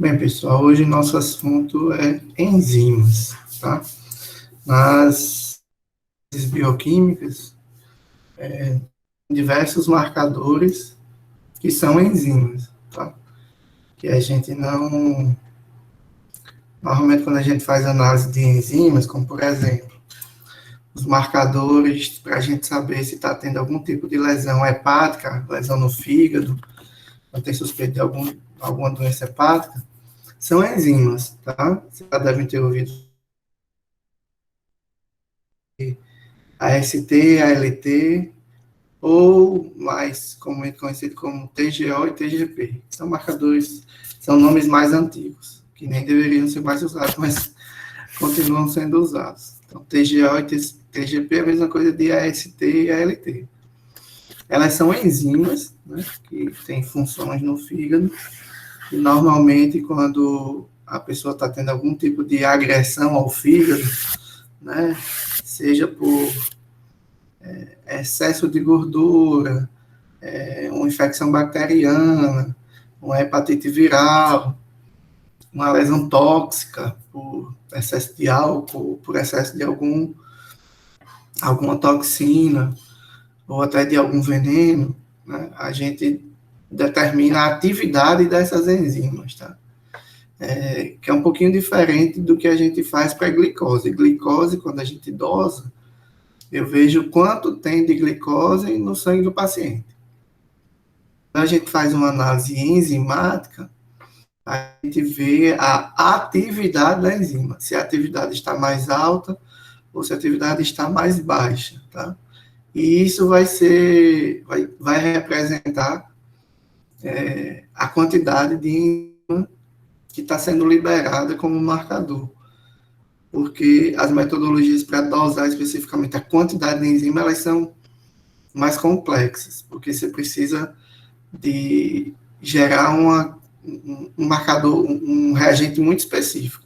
Bem, pessoal, hoje nosso assunto é enzimas, tá? Nas bioquímicas, diversos marcadores que são enzimas, tá? Que a gente não... Normalmente, quando a gente faz análise de enzimas, como por exemplo, os marcadores para a gente saber se está tendo algum tipo de lesão hepática, lesão no fígado, ou tem suspeita de alguma doença hepática, são enzimas, tá? Vocês já devem ter ouvido AST, ALT, ou mais comumente conhecido como TGO e TGP. São marcadores, são nomes mais antigos, que nem deveriam ser mais usados, mas continuam sendo usados. Então, TGO e TGP é a mesma coisa de AST e ALT. Elas são enzimas, né, que têm funções no fígado, e normalmente quando a pessoa está tendo algum tipo de agressão ao fígado, né, seja por excesso de gordura, uma infecção bacteriana, uma hepatite viral, uma lesão tóxica por excesso de álcool, por excesso de alguma toxina, ou até de algum veneno, né, a gente determina a atividade dessas enzimas, tá? Que é um pouquinho diferente do que a gente faz para a glicose. Glicose, quando a gente dosa, eu vejo quanto tem de glicose no sangue do paciente. Quando a gente faz uma análise enzimática, a gente vê a atividade da enzima, se a atividade está mais alta ou se a atividade está mais baixa, tá? E isso vai representar a quantidade de enzima que está sendo liberada como marcador, porque as metodologias para dosar especificamente a quantidade de enzima, elas são mais complexas, porque você precisa de gerar um marcador, um reagente muito específico.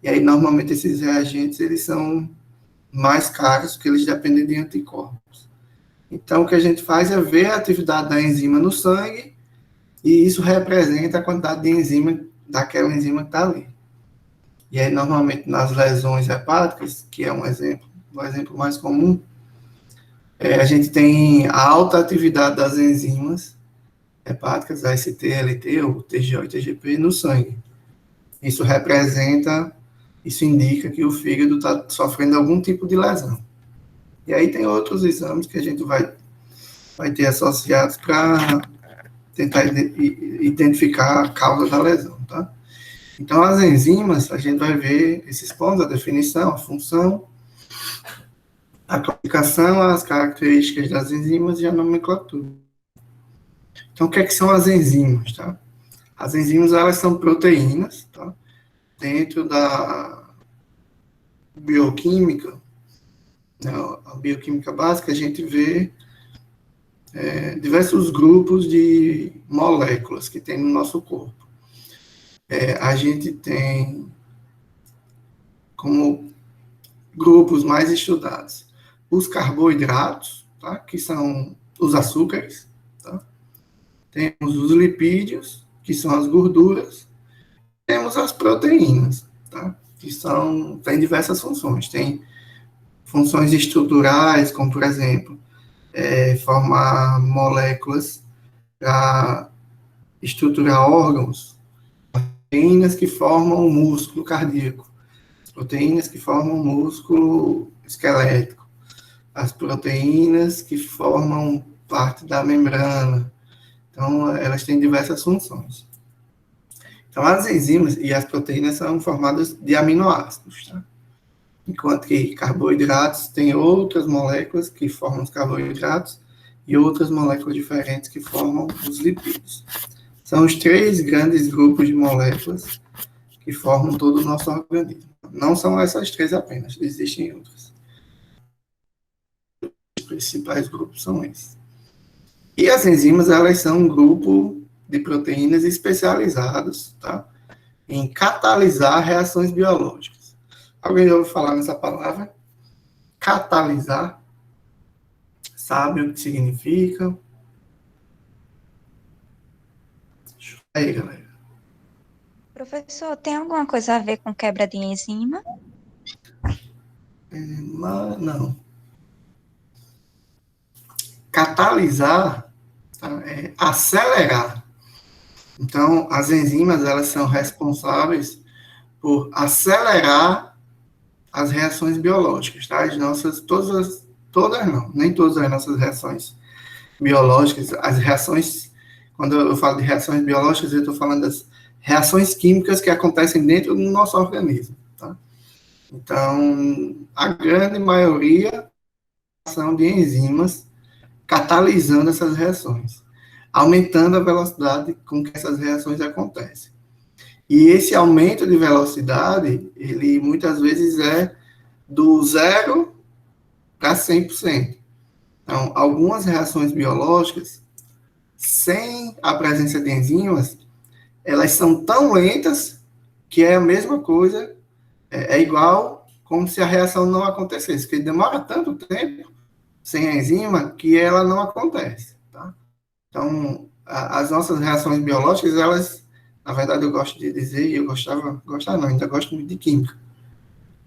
E aí, normalmente, esses reagentes, eles são mais caros, porque eles dependem de anticorpos. Então, o que a gente faz é ver a atividade da enzima no sangue, e isso representa a quantidade de enzima, daquela enzima que está ali. E aí, normalmente, nas lesões hepáticas, que é um exemplo mais comum, a gente tem a alta atividade das enzimas hepáticas, AST, ALT, ou TGO e TGP, no sangue. Isso indica que o fígado está sofrendo algum tipo de lesão. E aí tem outros exames que a gente vai ter associados para tentar identificar a causa da lesão, tá? Então, as enzimas, a gente vai ver esses pontos, a definição, a função, a classificação, as características das enzimas e a nomenclatura. Então, o que são as enzimas, tá? As enzimas, elas são proteínas, tá? Dentro da bioquímica, né, a bioquímica básica, a gente vê diversos grupos de moléculas que tem no nosso corpo. A gente tem como grupos mais estudados os carboidratos, tá? Que são os açúcares, tá? Temos os lipídios, que são as gorduras, temos as proteínas, tá? Que tem diversas funções. Tem funções estruturais, como, por exemplo, formar moléculas para estruturar órgãos, proteínas que formam o músculo cardíaco, proteínas que formam o músculo esquelético, as proteínas que formam parte da membrana. Então, elas têm diversas funções. Então, as enzimas e as proteínas são formadas de aminoácidos, tá? Enquanto que carboidratos têm outras moléculas que formam os carboidratos e outras moléculas diferentes que formam os lipídios. São os três grandes grupos de moléculas que formam todo o nosso organismo. Não são essas três apenas, existem outras. Os principais grupos são esses. E as enzimas, elas são um grupo de proteínas especializados, tá, em catalisar reações biológicas. Alguém já ouviu falar nessa palavra? Catalisar? Sabe o que significa? Aí, galera. Professor, tem alguma coisa a ver com quebra de enzima? Mas, não. Catalisar, tá, é acelerar. Então, as enzimas, elas são responsáveis por acelerar as reações biológicas, tá? As nossas, todas não, nem todas as nossas reações biológicas, as reações, quando eu falo de reações biológicas, eu estou falando das reações químicas que acontecem dentro do nosso organismo, tá? Então, a grande maioria são de enzimas catalisando essas reações, aumentando a velocidade com que essas reações acontecem. E esse aumento de velocidade, ele muitas vezes é do 0 para 100%. Então, algumas reações biológicas, sem a presença de enzimas, elas são tão lentas que é a mesma coisa, é igual como se a reação não acontecesse, porque demora tanto tempo sem a enzima que ela não acontece, tá? Então, as nossas reações biológicas, elas, na verdade, eu gosto de dizer, e eu gostava não, ainda gosto muito de química.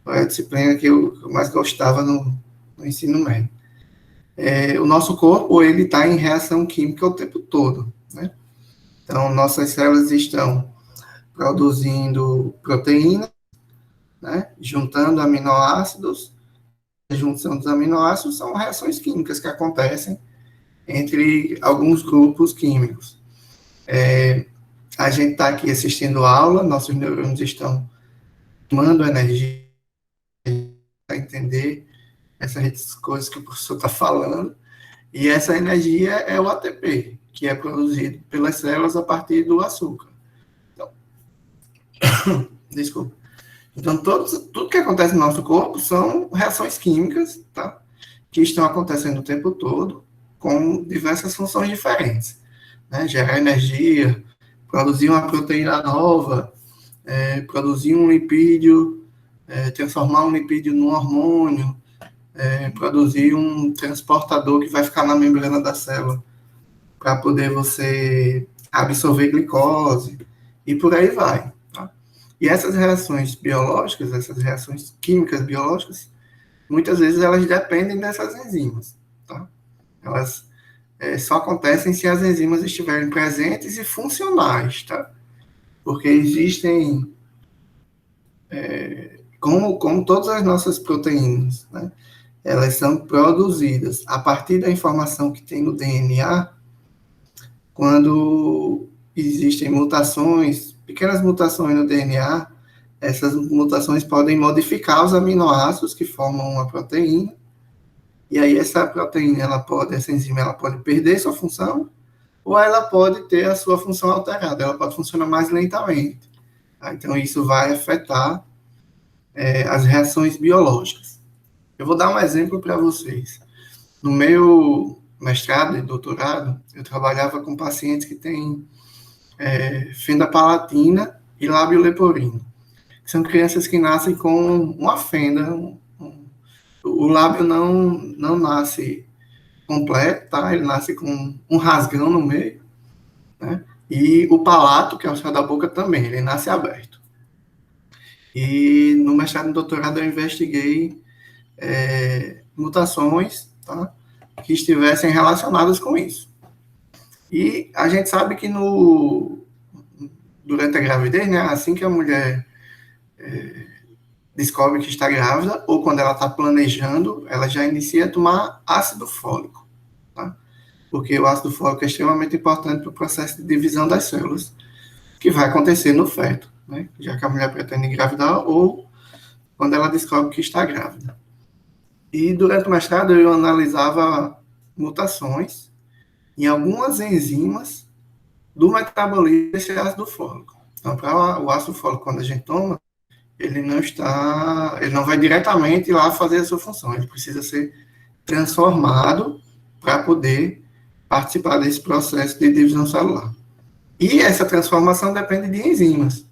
Foi a disciplina que eu mais gostava no ensino médio. O nosso corpo, ele está em reação química o tempo todo, né? Então, nossas células estão produzindo proteína, né? Juntando aminoácidos. A junção dos aminoácidos são reações químicas que acontecem entre alguns grupos químicos. A gente está aqui assistindo aula, nossos neurônios estão tomando energia para entender essas coisas que o professor está falando, e essa energia é o ATP, que é produzido pelas células a partir do açúcar. Então, desculpa. Então, tudo que acontece no nosso corpo são reações químicas, tá? Que estão acontecendo o tempo todo, com diversas funções diferentes, né? Gerar energia, produzir uma proteína nova, produzir um lipídio, transformar um lipídio num hormônio, produzir um transportador que vai ficar na membrana da célula para poder você absorver glicose e por aí vai. Tá? E essas reações biológicas, essas reações químicas biológicas, muitas vezes elas dependem dessas enzimas. Tá? Elas só acontecem se as enzimas estiverem presentes e funcionais, tá? Porque existem, como todas as nossas proteínas, né? Elas são produzidas a partir da informação que tem no DNA, quando existem mutações, pequenas mutações no DNA, essas mutações podem modificar os aminoácidos que formam uma proteína, e aí essa proteína, essa enzima, ela pode perder sua função, ou ela pode ter a sua função alterada, ela pode funcionar mais lentamente. Tá? Então, isso vai afetar as reações biológicas. Eu vou dar um exemplo para vocês. No meu mestrado e doutorado, eu trabalhava com pacientes que têm fenda palatina e lábio leporino. São crianças que nascem com uma fenda, o lábio não nasce completo, tá? Ele nasce com um rasgão no meio, né? E o palato, que é o céu da boca, também, ele nasce aberto. E no mestrado e doutorado eu investiguei mutações, tá? Que estivessem relacionadas com isso. E a gente sabe que durante a gravidez, né, assim que a mulher descobre que está grávida, ou quando ela está planejando, ela já inicia a tomar ácido fólico, tá? Porque o ácido fólico é extremamente importante para o processo de divisão das células, que vai acontecer no feto, né? Já que a mulher pretende engravidar, ou quando ela descobre que está grávida. E durante o mestrado eu analisava mutações em algumas enzimas do metabolismo desse ácido fólico. Então, para o ácido fólico, quando a gente toma, ele não vai diretamente lá fazer a sua função, ele precisa ser transformado para poder participar desse processo de divisão celular. E essa transformação depende de enzimas.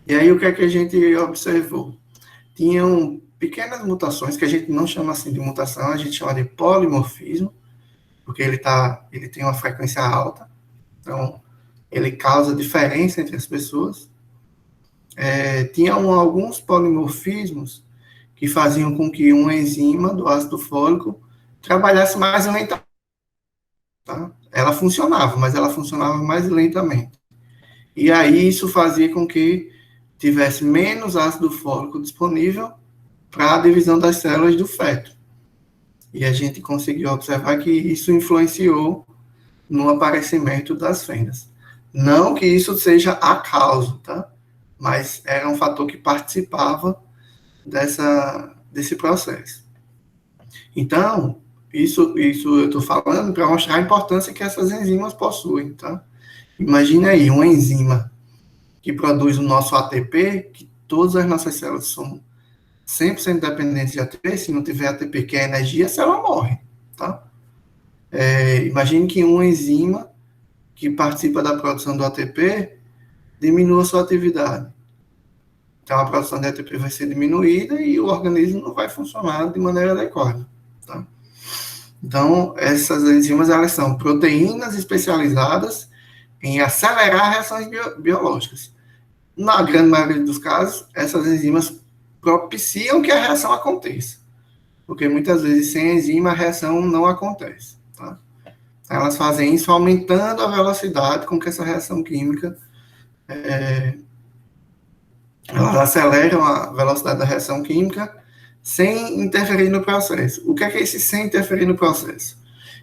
E aí o que é que a gente observou? Tinham pequenas mutações, que a gente não chama assim de mutação, a gente chama de polimorfismo, porque ele tem uma frequência alta, então ele causa diferença entre as pessoas. tinham alguns polimorfismos que faziam com que uma enzima do ácido fólico trabalhasse mais lentamente. Tá? Ela funcionava, mas ela funcionava mais lentamente. E aí isso fazia com que tivesse menos ácido fólico disponível para a divisão das células do feto. E a gente conseguiu observar que isso influenciou no aparecimento das fendas. Não que isso seja a causa, tá? Mas era um fator que participava desse processo. Então, isso eu estou falando para mostrar a importância que essas enzimas possuem, tá? Imagina aí, uma enzima que produz o nosso ATP, que todas as nossas células são 100% dependentes de ATP, se não tiver ATP, que é energia, a célula morre, tá? Imagine que uma enzima que participa da produção do ATP diminua sua atividade. Então, a produção de ATP vai ser diminuída e o organismo não vai funcionar de maneira adequada, tá? Então, essas enzimas, elas são proteínas especializadas em acelerar reações biológicas. Na grande maioria dos casos, essas enzimas propiciam que a reação aconteça, porque muitas vezes sem enzima a reação não acontece, tá? Elas fazem isso aumentando a velocidade com que essa reação química, elas aceleram a velocidade da reação química sem interferir no processo. O que é esse sem interferir no processo?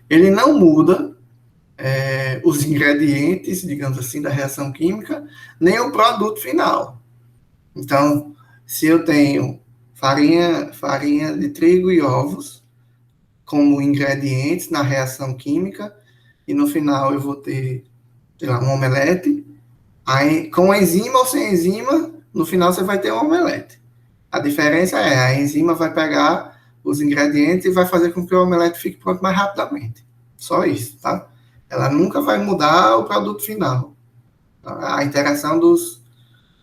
Ele não muda os ingredientes, digamos assim, da reação química, nem o produto final. Então, se eu tenho farinha de trigo e ovos como ingredientes na reação química, e no final eu vou ter, sei lá, um omelete, aí, com enzima ou sem enzima, no final você vai ter um omelete. A diferença é, a enzima vai pegar os ingredientes e vai fazer com que o omelete fique pronto mais rapidamente. Só isso, tá? Ela nunca vai mudar o produto final. Tá? A interação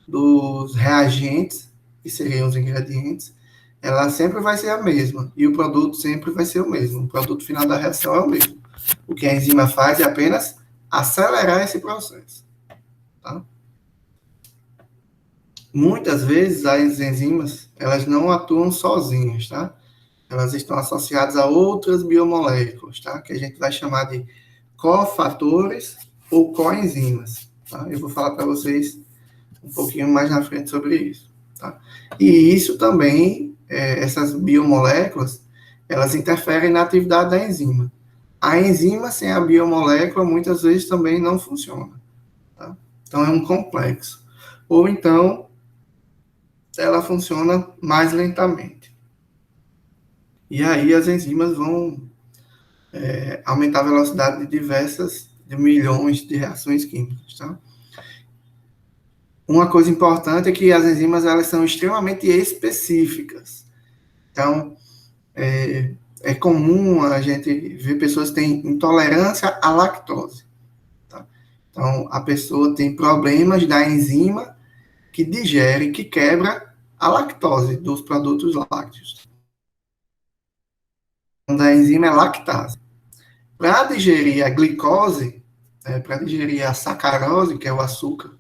dos reagentes, que seriam os ingredientes, ela sempre vai ser a mesma. E o produto sempre vai ser o mesmo. O produto final da reação é o mesmo. O que a enzima faz é apenas acelerar esse processo. Tá? Muitas vezes as enzimas, elas não atuam sozinhas, tá? Elas estão associadas a outras biomoléculas, tá? Que a gente vai chamar de cofatores ou coenzimas, tá? Eu vou falar para vocês um pouquinho mais na frente sobre isso, tá? E isso também, essas biomoléculas, elas interferem na atividade da enzima. A enzima sem a biomolécula muitas vezes também não funciona, tá? Então é um complexo. Ou então ela funciona mais lentamente. E aí as enzimas vão aumentar a velocidade de milhões de reações químicas, tá? Uma coisa importante é que as enzimas, elas são extremamente específicas. Então, é comum a gente ver pessoas que têm intolerância à lactose, tá? Então, a pessoa tem problemas da enzima que digere, que quebra a lactose dos produtos lácteos. Da enzima é lactase. Para digerir a glicose, para digerir a sacarose, que é o açúcar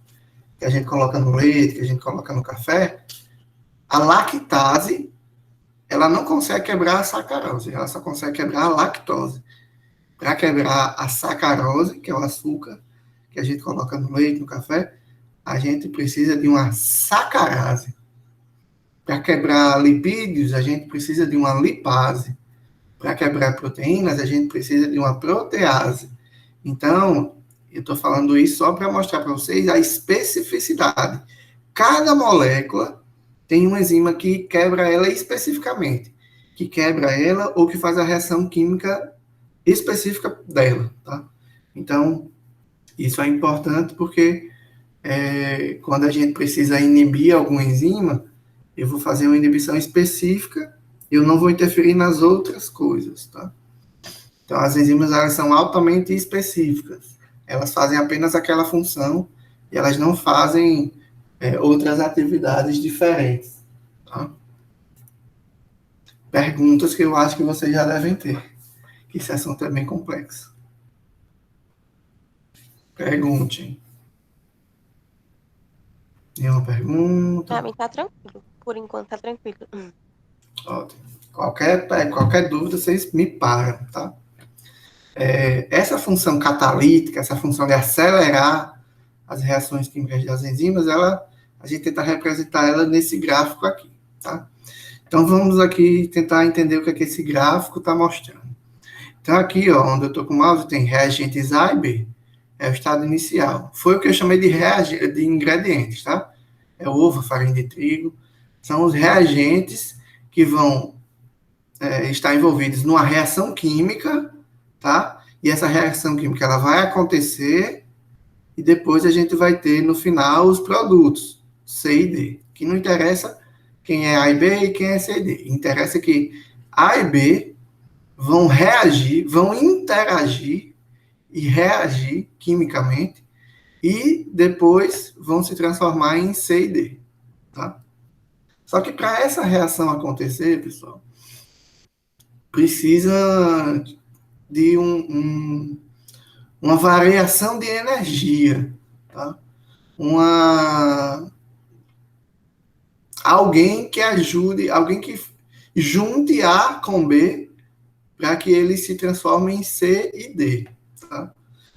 que a gente coloca no leite, que a gente coloca no café, a lactase, ela não consegue quebrar a sacarose, ela só consegue quebrar a lactose. Para quebrar a sacarose, que é o açúcar que a gente coloca no leite, no café, a gente precisa de uma sacarase. Para quebrar lipídios, a gente precisa de uma lipase. Para quebrar proteínas, a gente precisa de uma protease. Então, eu estou falando isso só para mostrar para vocês a especificidade. Cada molécula tem uma enzima que quebra ela especificamente, que quebra ela ou que faz a reação química específica dela, tá? Então, isso é importante porque quando a gente precisa inibir alguma enzima, eu vou fazer uma inibição específica, eu não vou interferir nas outras coisas, tá? Então, as enzimas, elas são altamente específicas. Elas fazem apenas aquela função e elas não fazem outras atividades diferentes, tá? Perguntas que eu acho que vocês já devem ter, que esse assunto é bem complexo. Perguntem. Nenhuma pergunta? Pra mim tá tranquilo. Por enquanto tá tranquilo. Ótimo. Qualquer dúvida, vocês me param, tá? Essa função catalítica, essa função de acelerar as reações químicas das enzimas, a gente tenta representar ela nesse gráfico aqui, tá? Então, vamos aqui tentar entender o que é que esse gráfico está mostrando. Então, aqui, ó, onde eu estou com o mouse, tem reagentes A e B. É o estado inicial. Foi o que eu chamei de ingredientes, tá? É ovo, farinha de trigo. São os reagentes que vão estar envolvidos numa reação química, tá? E essa reação química, ela vai acontecer e depois a gente vai ter, no final, os produtos, C e D. Que não interessa quem é A e B e quem é C e D. Interessa que A e B vão reagir, vão interagir e reagir quimicamente e depois vão se transformar em C e D, tá? Só que para essa reação acontecer, pessoal, precisa de uma variação de energia, tá? Alguém que ajude, alguém que junte A com B para que ele se transforme em C e D, tá?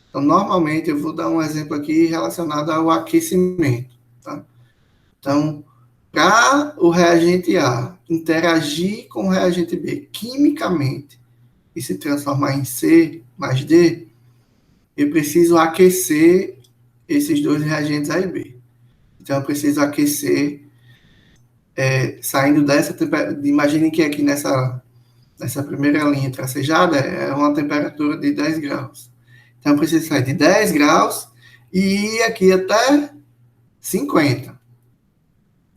Então, normalmente, eu vou dar um exemplo aqui relacionado ao aquecimento, tá? Então, para o reagente A interagir com o reagente B quimicamente e se transformar em C mais D, eu preciso aquecer esses dois reagentes A e B. Então, eu preciso aquecer, saindo dessa temperatura. Imaginem que aqui nessa primeira linha tracejada é uma temperatura de 10 graus. Então, eu preciso sair de 10 graus e ir aqui até 50.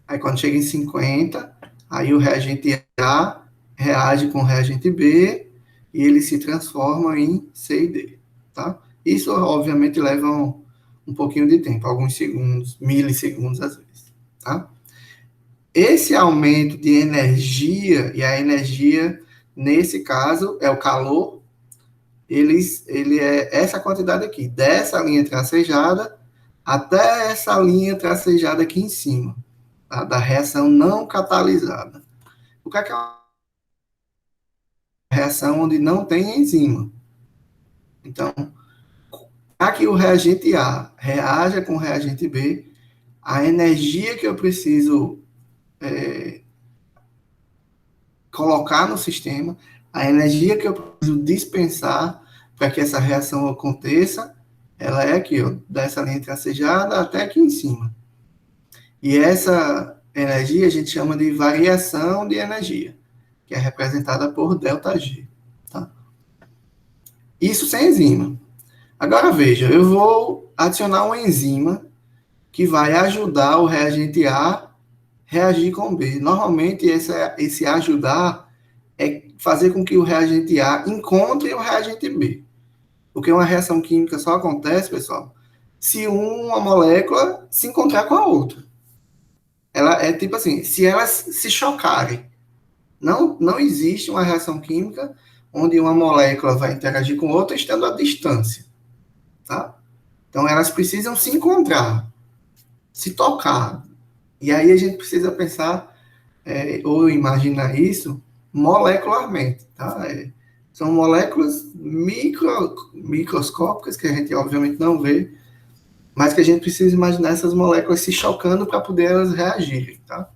Aí, quando chega em 50, aí o reagente A reage com o reagente B e ele se transforma em C e D, tá? Isso, obviamente, leva um pouquinho de tempo, alguns segundos, milissegundos às vezes, tá? Esse aumento de energia, e a energia, nesse caso, é o calor, ele é essa quantidade aqui, dessa linha tracejada até essa linha tracejada aqui em cima, tá? Da reação não catalisada. O que é uma reação onde não tem enzima? Então, para que o reagente A reaja com o reagente B, a energia que eu preciso colocar no sistema, a energia que eu preciso dispensar para que essa reação aconteça, ela é aqui, ó, dessa linha tracejada até aqui em cima. E essa energia a gente chama de variação de energia, que é representada por ΔG. Tá? Isso sem enzima. Agora veja, eu vou adicionar uma enzima que vai ajudar o reagente A reagir com B. Normalmente, esse ajudar é fazer com que o reagente A encontre o reagente B. Porque uma reação química só acontece, pessoal, se uma molécula se encontrar com a outra. Ela é tipo assim, se elas se chocarem. Não existe uma reação química onde uma molécula vai interagir com outra estando à distância. Tá? Então, elas precisam se encontrar, se tocar. E aí a gente precisa pensar, ou imaginar isso, molecularmente. Tá? São moléculas microscópicas, que a gente obviamente não vê, mas que a gente precisa imaginar essas moléculas se chocando para poder elas reagirem. Tá?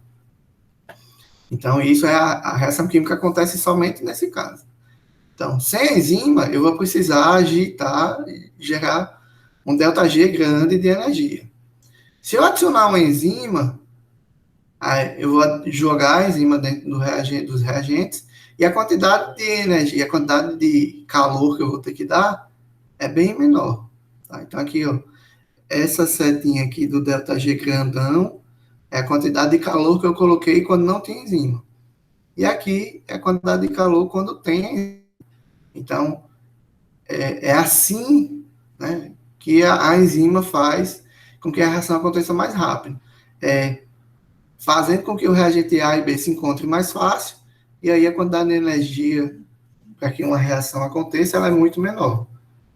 Então, isso a reação química acontece somente nesse caso. Então, sem enzima, eu vou precisar agitar, gerar um ΔG grande de energia. Se eu adicionar uma enzima, eu vou jogar a enzima dentro dos reagentes e a quantidade de energia, a quantidade de calor que eu vou ter que dar é bem menor. Tá? Então, aqui, ó, essa setinha aqui do ΔG grandão é a quantidade de calor que eu coloquei quando não tem enzima. E aqui é a quantidade de calor quando tem. Então, é assim, né, que a enzima faz com que a reação aconteça mais rápido. Fazendo com que o reagente A e B se encontrem mais fácil, e aí a quantidade de energia para que uma reação aconteça, ela é muito menor.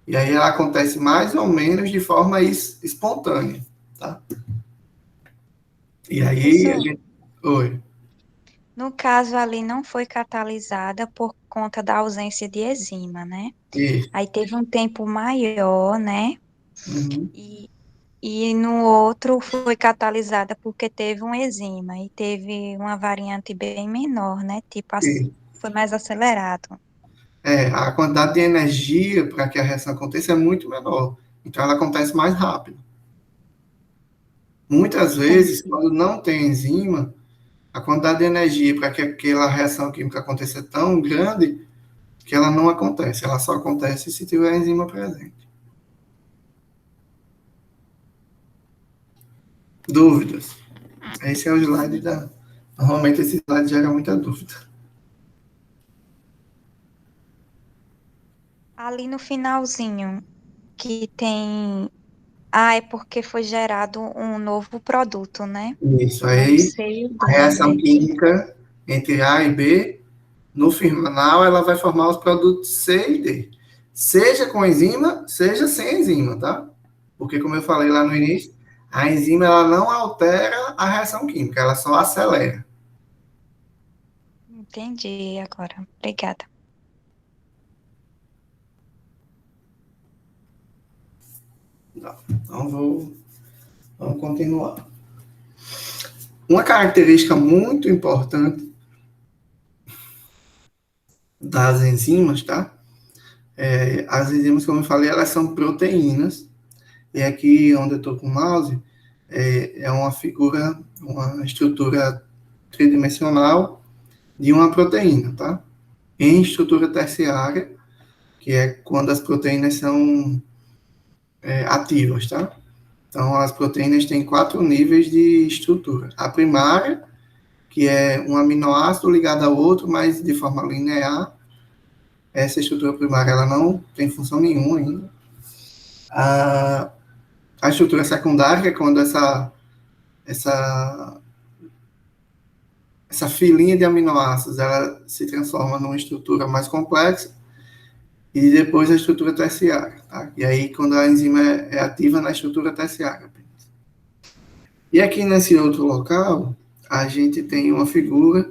E aí ela acontece mais ou menos de forma espontânea, tá? E aí a Professor, gente. Oi. no caso ali não foi catalisada por conta da ausência de enzima, né? Isso. Aí teve um tempo maior, né? Uhum. E, e no outro foi catalisada porque teve um enzima e teve uma variante bem menor, né? Tipo, Isso. foi mais acelerado. A quantidade de energia para que a reação aconteça é muito menor. Então, ela acontece mais rápido. Muitas vezes, Entendi. quando não tem enzima, a quantidade de energia para que aquela reação química aconteça é tão grande que ela não acontece. Ela só acontece se tiver a enzima presente. Dúvidas? Esse é o slide da. Normalmente, esse slide gera muita dúvida. Ali no finalzinho, que tem. Ah, é porque foi gerado um novo produto, né? Isso. Um Aí, C e o a D, reação entendi. química entre A e B, no final, ela vai formar os produtos C e D. Seja com enzima, seja sem enzima, tá? Porque, como eu falei lá no início, a enzima ela não altera a reação química, ela só acelera. Entendi agora. Obrigada. Então, vamos continuar. Uma característica muito importante das enzimas, tá? As enzimas, como eu falei, elas são proteínas. E aqui onde eu estou com o mouse, é uma figura, uma estrutura tridimensional de uma proteína, tá? Em estrutura terciária, que é quando as proteínas são ativas, tá? Então, as proteínas têm 4 níveis de estrutura. A primária, que é um aminoácido ligado ao outro, mas de forma linear. Essa estrutura primária, ela não tem função nenhuma ainda. A, a estrutura secundária, que é quando essa, essa filinha de aminoácidos, ela se transforma numa estrutura mais complexa. E depois a estrutura terciária, tá? E aí, quando a enzima é ativa na estrutura terciária. E aqui nesse outro local, a gente tem uma figura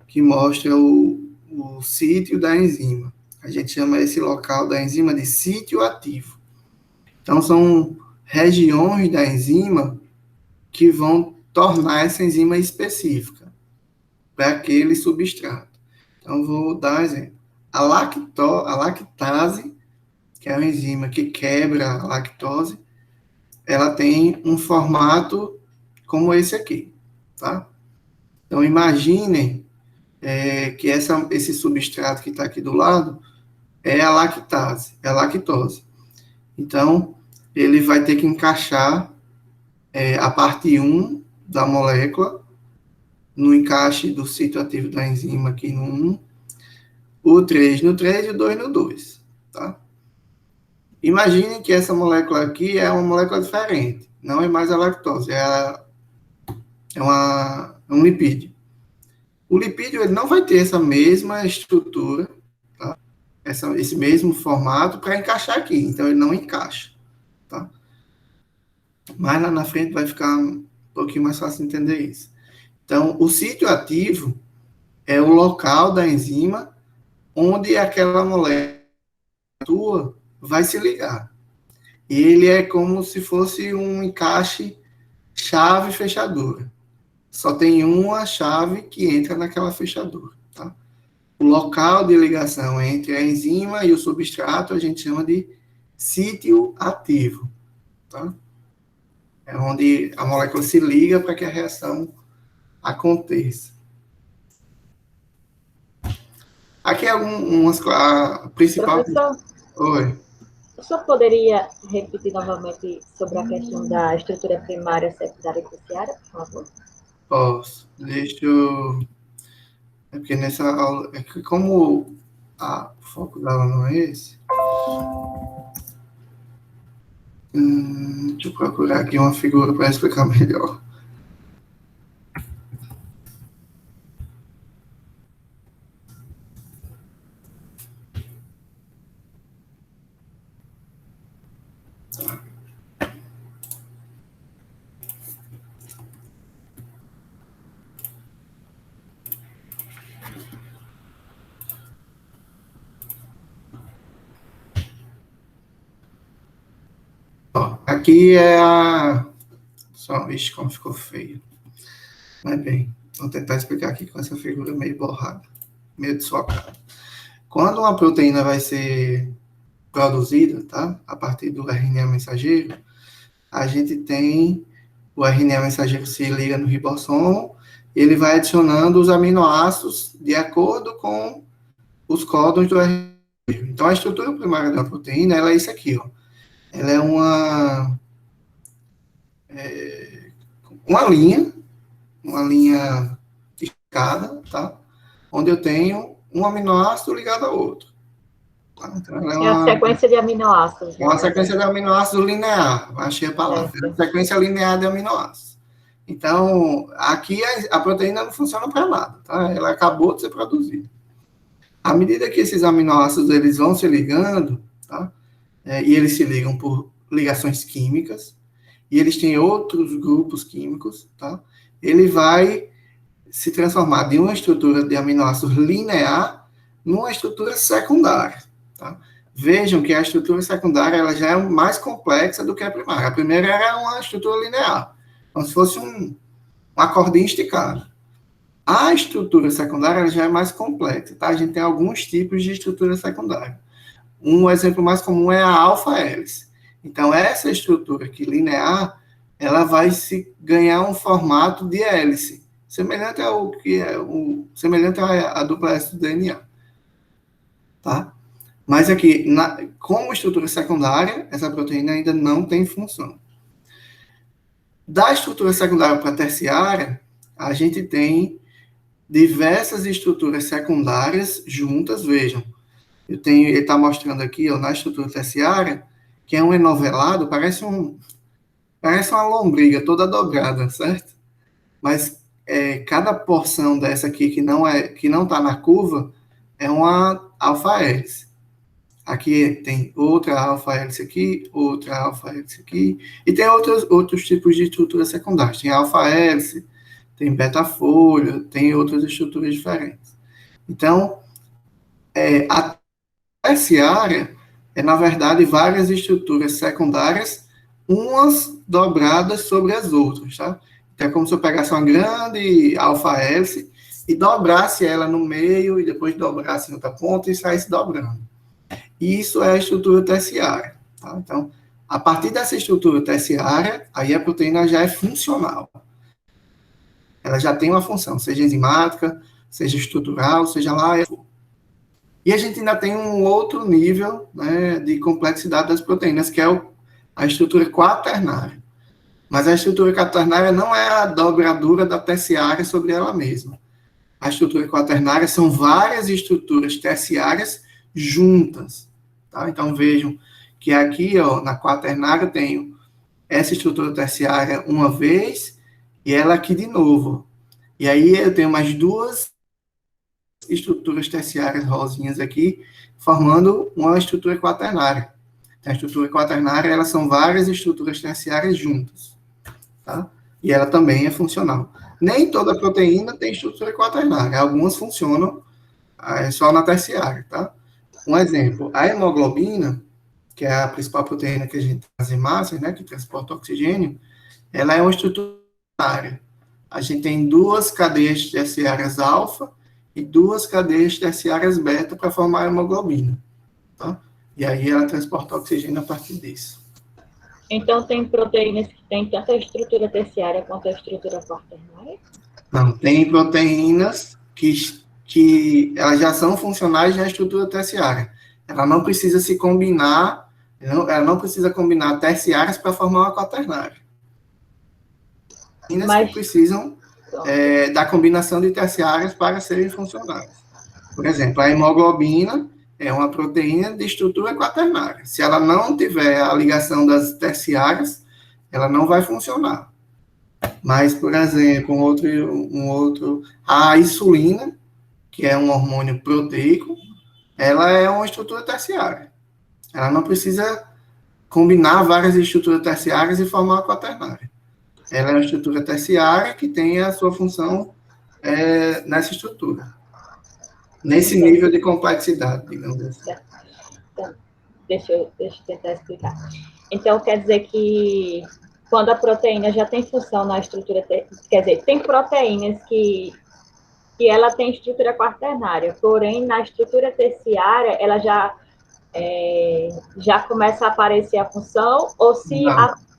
que mostra o sítio da enzima. A gente chama esse local da enzima de sítio ativo. Então, são regiões da enzima que vão tornar essa enzima específica para aquele substrato. Então, vou dar um exemplo. A lactase, que é uma enzima que quebra a lactose, ela tem um formato como esse aqui, tá? Então, imaginem que esse substrato que está aqui do lado é a lactase, é a lactose. Então, ele vai ter que encaixar a parte 1 da molécula no encaixe do sítio ativo da enzima aqui no 1, o 3 no 3 e o 2 no 2, tá? Imagine que essa molécula aqui é uma molécula diferente, não é mais a lactose, é um lipídio. O lipídio ele não vai ter essa mesma estrutura, tá? Esse mesmo formato para encaixar aqui, então ele não encaixa, tá? Mas lá na frente vai ficar um pouquinho mais fácil entender isso. Então, o sítio ativo é o local da enzima onde aquela molécula vai se ligar. E ele é como se fosse um encaixe chave-fechadura. Só tem uma chave que entra naquela fechadura, tá? O local de ligação entre a enzima e o substrato a gente chama de sítio ativo, tá? É onde a molécula se liga para que a reação aconteça. Aqui é a principal. Professor, Oi, o senhor poderia repetir novamente sobre a questão da estrutura primária, secundária e terciária, por favor? posso. Deixa eu. É porque nessa aula. É que como o foco da aula não é esse. Deixa eu procurar aqui uma figura para explicar melhor. aqui é a... Só, vixe, como ficou feio. Mas bem, vou tentar explicar aqui com essa figura meio borrada, meio desfocada. Quando uma proteína vai ser produzida, tá? A partir do RNA mensageiro, a gente tem o RNA mensageiro se liga no ribossomo, ele vai adicionando os aminoácidos de acordo com os códons do RNA. Então, a estrutura primária da proteína, ela é isso aqui, ó. Ela é uma linha esticada, tá? Onde eu tenho um aminoácido ligado ao outro. Tá? Então, ela É a sequência de aminoácidos. É uma sequência de aminoácidos linear, achei a palavra. É uma sequência linear de aminoácidos. Então, aqui a proteína não funciona para nada, tá? Ela acabou de ser produzida. À medida que esses aminoácidos eles vão se ligando, tá? E eles se ligam por ligações químicas, e eles têm outros grupos químicos, tá? Ele vai se transformar de uma estrutura de aminoácidos linear numa estrutura secundária, tá? Vejam que a estrutura secundária ela já é mais complexa do que a primária. A primeira era uma estrutura linear, como se fosse uma cordinha esticada. A estrutura secundária ela já é mais complexa, tá? A gente tem alguns tipos de estrutura secundária. Um exemplo mais comum é a alfa-hélice. Então, essa estrutura aqui linear, ela vai se ganhar um formato de hélice, semelhante ao que é semelhante à dupla hélice do DNA, tá? Mas aqui, como estrutura secundária, essa proteína ainda não tem função. Da estrutura secundária para a terciária, a gente tem diversas estruturas secundárias juntas, vejam. Ele está mostrando aqui, ó, na estrutura terciária, que é um enovelado, parece uma lombriga toda dobrada, certo? Mas cada porção dessa aqui que não está na curva é uma alfa-hélice. Aqui tem outra alfa-hélice aqui, outra alfa-hélice aqui, e tem outros tipos de estruturas secundárias. Tem alfa-hélice, tem beta-folha, tem outras estruturas diferentes. Então, a terciária na verdade, várias estruturas secundárias, umas dobradas sobre as outras, tá? Então, é como se eu pegasse uma grande alfa-hélice e dobrasse ela no meio, e depois dobrasse em outra ponta e saísse dobrando. Isso é a estrutura terciária, tá? Então, a partir dessa estrutura terciária, aí a proteína já é funcional. Ela já tem uma função, seja enzimática, seja estrutural, seja lá... E a gente ainda tem um outro nível, né, de complexidade das proteínas, que é a estrutura quaternária. Mas a estrutura quaternária não é a dobradura da terciária sobre ela mesma. A estrutura quaternária são várias estruturas terciárias juntas. Tá? Então, vejam que aqui, ó, na quaternária, eu tenho essa estrutura terciária uma vez, e ela aqui de novo. E aí eu tenho mais duas estruturas terciárias rosinhas aqui, formando uma estrutura quaternária. A estrutura quaternária, elas são várias estruturas terciárias juntas, tá? E ela também é funcional. Nem toda proteína tem estrutura quaternária, algumas funcionam só na terciária, tá? Um exemplo, a hemoglobina, que é a principal proteína que a gente faz em massa, né, que transporta oxigênio, ela é uma estrutura quaternária. A gente tem duas cadeias terciárias alfa e duas cadeias terciárias beta para formar a hemoglobina, tá? E aí ela transporta oxigênio a partir disso. Então, tem proteínas que têm tanto a estrutura terciária quanto a estrutura quaternária? Não, tem proteínas que elas já são funcionais na estrutura terciária. Ela não precisa se combinar, ela não precisa combinar terciárias para formar uma quaternária. Proteínas que precisam da combinação de terciárias para serem funcionais. Por exemplo, a hemoglobina é uma proteína de estrutura quaternária. Se ela não tiver a ligação das terciárias, ela não vai funcionar. Mas, por exemplo, a insulina, que é um hormônio proteico, ela é uma estrutura terciária. Ela não precisa combinar várias estruturas terciárias e formar uma quaternária. Ela é uma estrutura terciária que tem a sua função nessa estrutura. Nesse nível de complexidade, digamos assim. Então, deixa eu tentar explicar. Então, quer dizer que quando a proteína já tem função na estrutura, quer dizer, tem proteínas que ela tem estrutura quaternária, porém, na estrutura terciária, ela já começa a aparecer a função, ou se...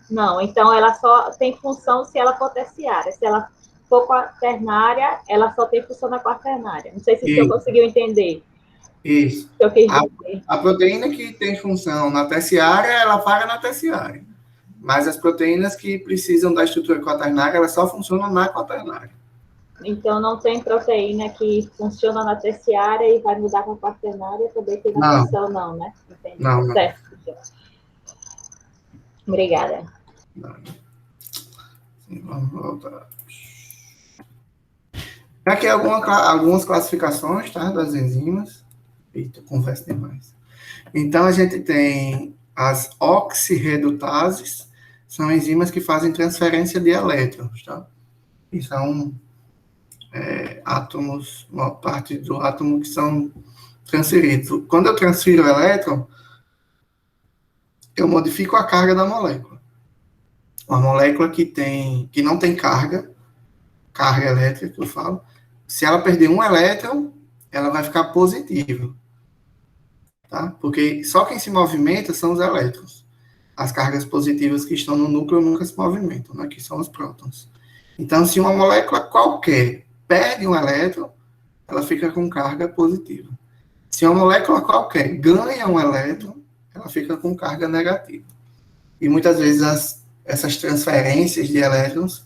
Não, então ela só tem função se ela for terciária. Se ela for quaternária, ela só tem função na quaternária. Não sei se o senhor conseguiu entender. Isso. O que eu quis dizer. A proteína que tem função na terciária, ela para na terciária. Mas as proteínas que precisam da estrutura quaternária, elas só funcionam na quaternária. Então, não tem proteína que funciona na terciária e vai mudar para a quaternária, também tem na função, não, né? Entendi. Não. Certo. Obrigada. Vamos voltar. Aqui algumas classificações, tá, das enzimas. Eita, conversa demais. Então, a gente tem as oxirredutases, são enzimas que fazem transferência de elétrons, tá? E são átomos, uma parte do átomo que são transferidos. Quando eu transfiro o elétron, eu modifico a carga da molécula. Uma molécula que não tem carga elétrica, que eu falo, se ela perder um elétron, ela vai ficar positiva. Tá? Porque só quem se movimenta são os elétrons. As cargas positivas que estão no núcleo nunca se movimentam, né? Que são os prótons. Então, se uma molécula qualquer perde um elétron, ela fica com carga positiva. Se uma molécula qualquer ganha um elétron, ela fica com carga negativa. E muitas vezes essas transferências de elétrons,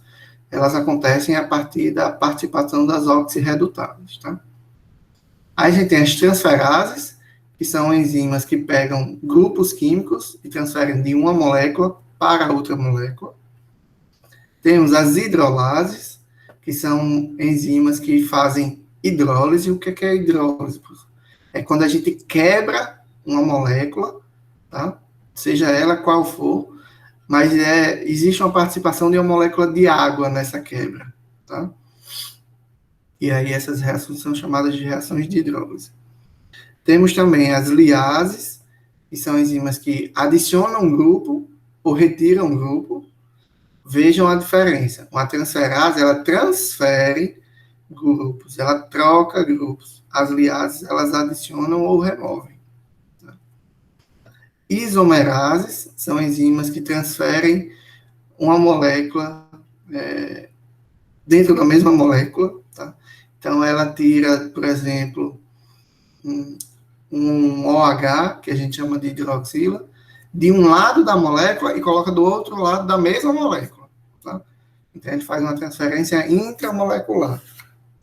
elas acontecem a partir da participação das oxirredutases, tá? Aí a gente tem as transferases, que são enzimas que pegam grupos químicos e transferem de uma molécula para outra molécula. Temos as hidrolases, que são enzimas que fazem hidrólise. O que é hidrólise? É quando a gente quebra uma molécula, tá? Seja ela qual for, mas existe uma participação de uma molécula de água nessa quebra, tá? E aí essas reações são chamadas de reações de hidrólise. Temos também as liases, que são enzimas que adicionam um grupo ou retiram um grupo. Vejam a diferença. Uma transferase, ela transfere grupos, ela troca grupos. As liases, elas adicionam ou removem. Isomerases são enzimas que transferem uma molécula dentro da mesma molécula. Tá? Então, ela tira, por exemplo, um OH, que a gente chama de hidroxila, de um lado da molécula e coloca do outro lado da mesma molécula. Tá? Então, a gente faz uma transferência intramolecular.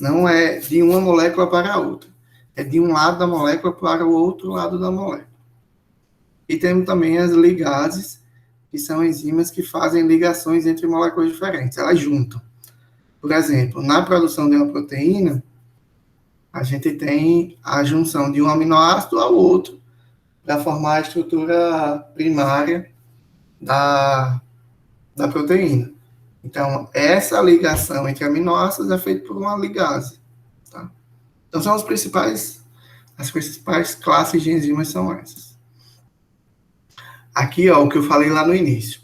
Não é de uma molécula para a outra. É de um lado da molécula para o outro lado da molécula. E temos também as ligases, que são enzimas que fazem ligações entre moléculas diferentes. Elas juntam. Por exemplo, na produção de uma proteína, a gente tem a junção de um aminoácido ao outro para formar a estrutura primária da proteína. Então, essa ligação entre aminoácidos é feita por uma ligase. Tá? Então, as principais classes de enzimas são essas. Aqui, ó, o que eu falei lá no início.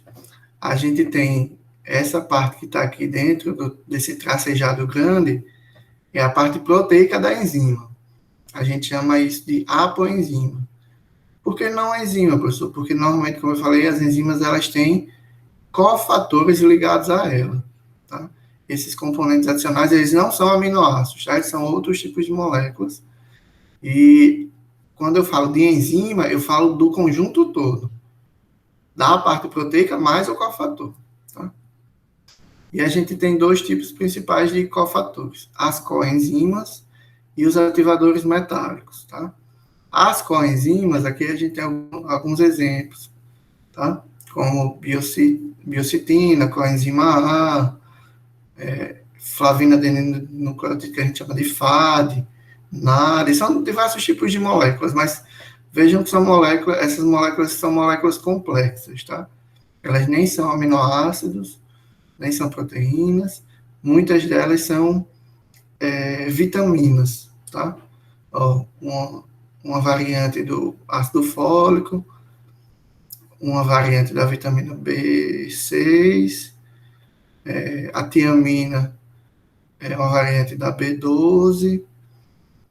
A gente tem essa parte que está aqui dentro desse tracejado grande, é a parte proteica da enzima. A gente chama isso de apoenzima. Por que não enzima, professor? Porque normalmente, como eu falei, as enzimas elas têm cofatores ligados a ela. Tá? Esses componentes adicionais, eles não são aminoácidos, tá? Eles são outros tipos de moléculas. E quando eu falo de enzima, eu falo do conjunto todo. Da parte proteica mais o cofator. Tá? E a gente tem dois tipos principais de cofatores. As coenzimas e os ativadores metálicos. Tá? As coenzimas, aqui a gente tem alguns exemplos. Tá? Como biocitina, coenzima A, flavina adeninonucleotídeo, que a gente chama de FAD, NAD, são diversos tipos de moléculas, mas vejam que essas moléculas são moléculas complexas, tá? Elas nem são aminoácidos, nem são proteínas, muitas delas são vitaminas, tá? Ó, uma variante do ácido fólico, uma variante da vitamina B6, a tiamina é uma variante da B12,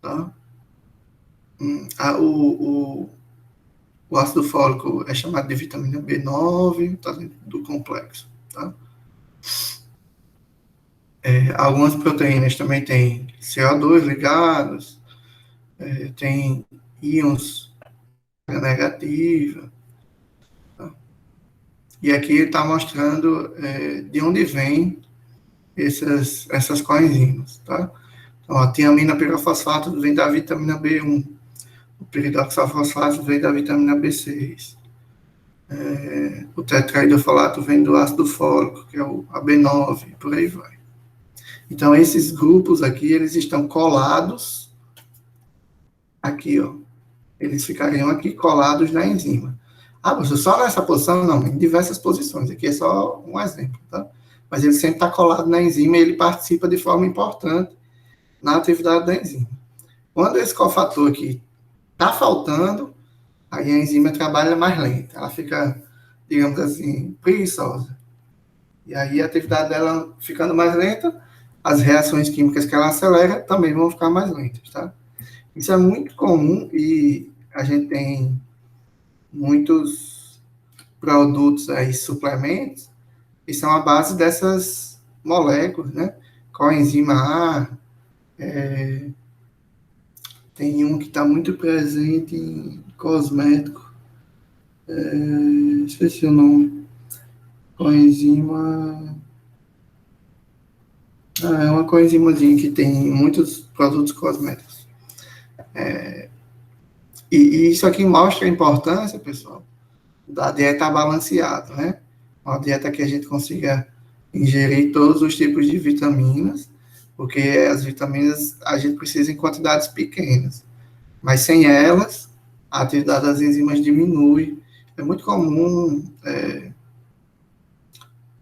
tá? O ácido fólico é chamado de vitamina B9, tá dentro do complexo, tá? Algumas proteínas também têm CO2 ligados, tem íons negativa, tá? E aqui está mostrando de onde vem essas coenzimas, tá? Então, a tiamina pirofosfato vem da vitamina B1, o piridoxalfosfato vem da vitamina B6, o tetraidrofolato vem do ácido fólico, que é a B9, por aí vai. Então, esses grupos aqui, eles estão colados aqui, ó. Eles ficariam aqui colados na enzima. Ah, professor, só nessa posição? Não, em diversas posições. Aqui é só um exemplo, tá? Mas ele sempre está colado na enzima e ele participa de forma importante na atividade da enzima. Quando esse cofator aqui está faltando, aí a enzima trabalha mais lenta. Ela fica, digamos assim, preguiçosa. E aí a atividade dela ficando mais lenta, as reações químicas que ela acelera também vão ficar mais lentas, tá? Isso é muito comum e a gente tem muitos produtos aí, suplementos, que são a base dessas moléculas, né? Coenzima A, tem um que está muito presente em cosmético, esqueci o nome, coenzima... é uma coenzimazinha que tem em muitos produtos cosméticos. E isso aqui mostra a importância, pessoal, da dieta balanceada, né? Uma dieta que a gente consiga ingerir todos os tipos de vitaminas, porque as vitaminas a gente precisa em quantidades pequenas, mas sem elas, a atividade das enzimas diminui. É muito comum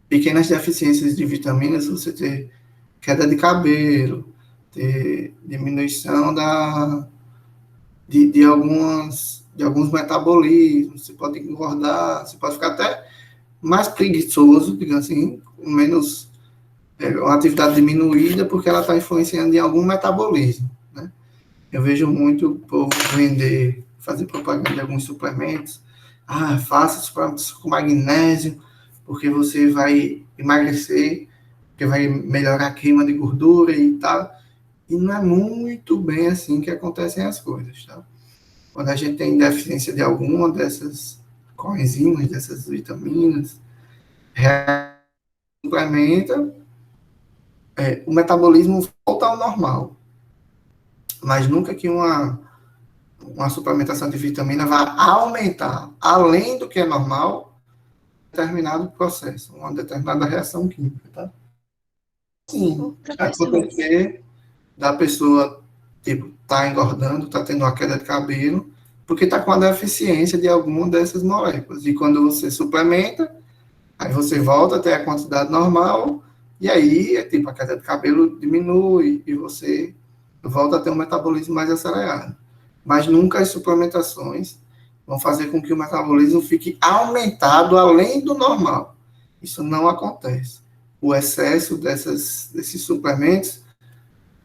pequenas deficiências de vitaminas, você ter queda de cabelo, ter diminuição de alguns metabolismos, você pode engordar, você pode ficar até mais preguiçoso, digamos assim, com menos uma atividade diminuída, porque ela está influenciando em algum metabolismo, né? Eu vejo muito o povo fazer propaganda de alguns suplementos. Faça suplementos com magnésio, porque você vai emagrecer, porque vai melhorar a queima de gordura e tal. E não é muito bem assim que acontecem as coisas, tá? Quando a gente tem deficiência de alguma dessas coenzimas, dessas vitaminas, suplementa, o metabolismo volta ao normal. Mas nunca que uma suplementação de vitamina vai aumentar, além do que é normal, determinado processo, uma determinada reação química, tá? Sim, acontecer da pessoa, tipo, tá engordando, tá tendo uma queda de cabelo, porque tá com a deficiência de alguma dessas moléculas. E quando você suplementa, aí você volta até a quantidade normal, e aí, tipo, a queda de cabelo diminui, e você volta a ter um metabolismo mais acelerado. Mas nunca as suplementações vão fazer com que o metabolismo fique aumentado além do normal. Isso não acontece. O excesso desses suplementos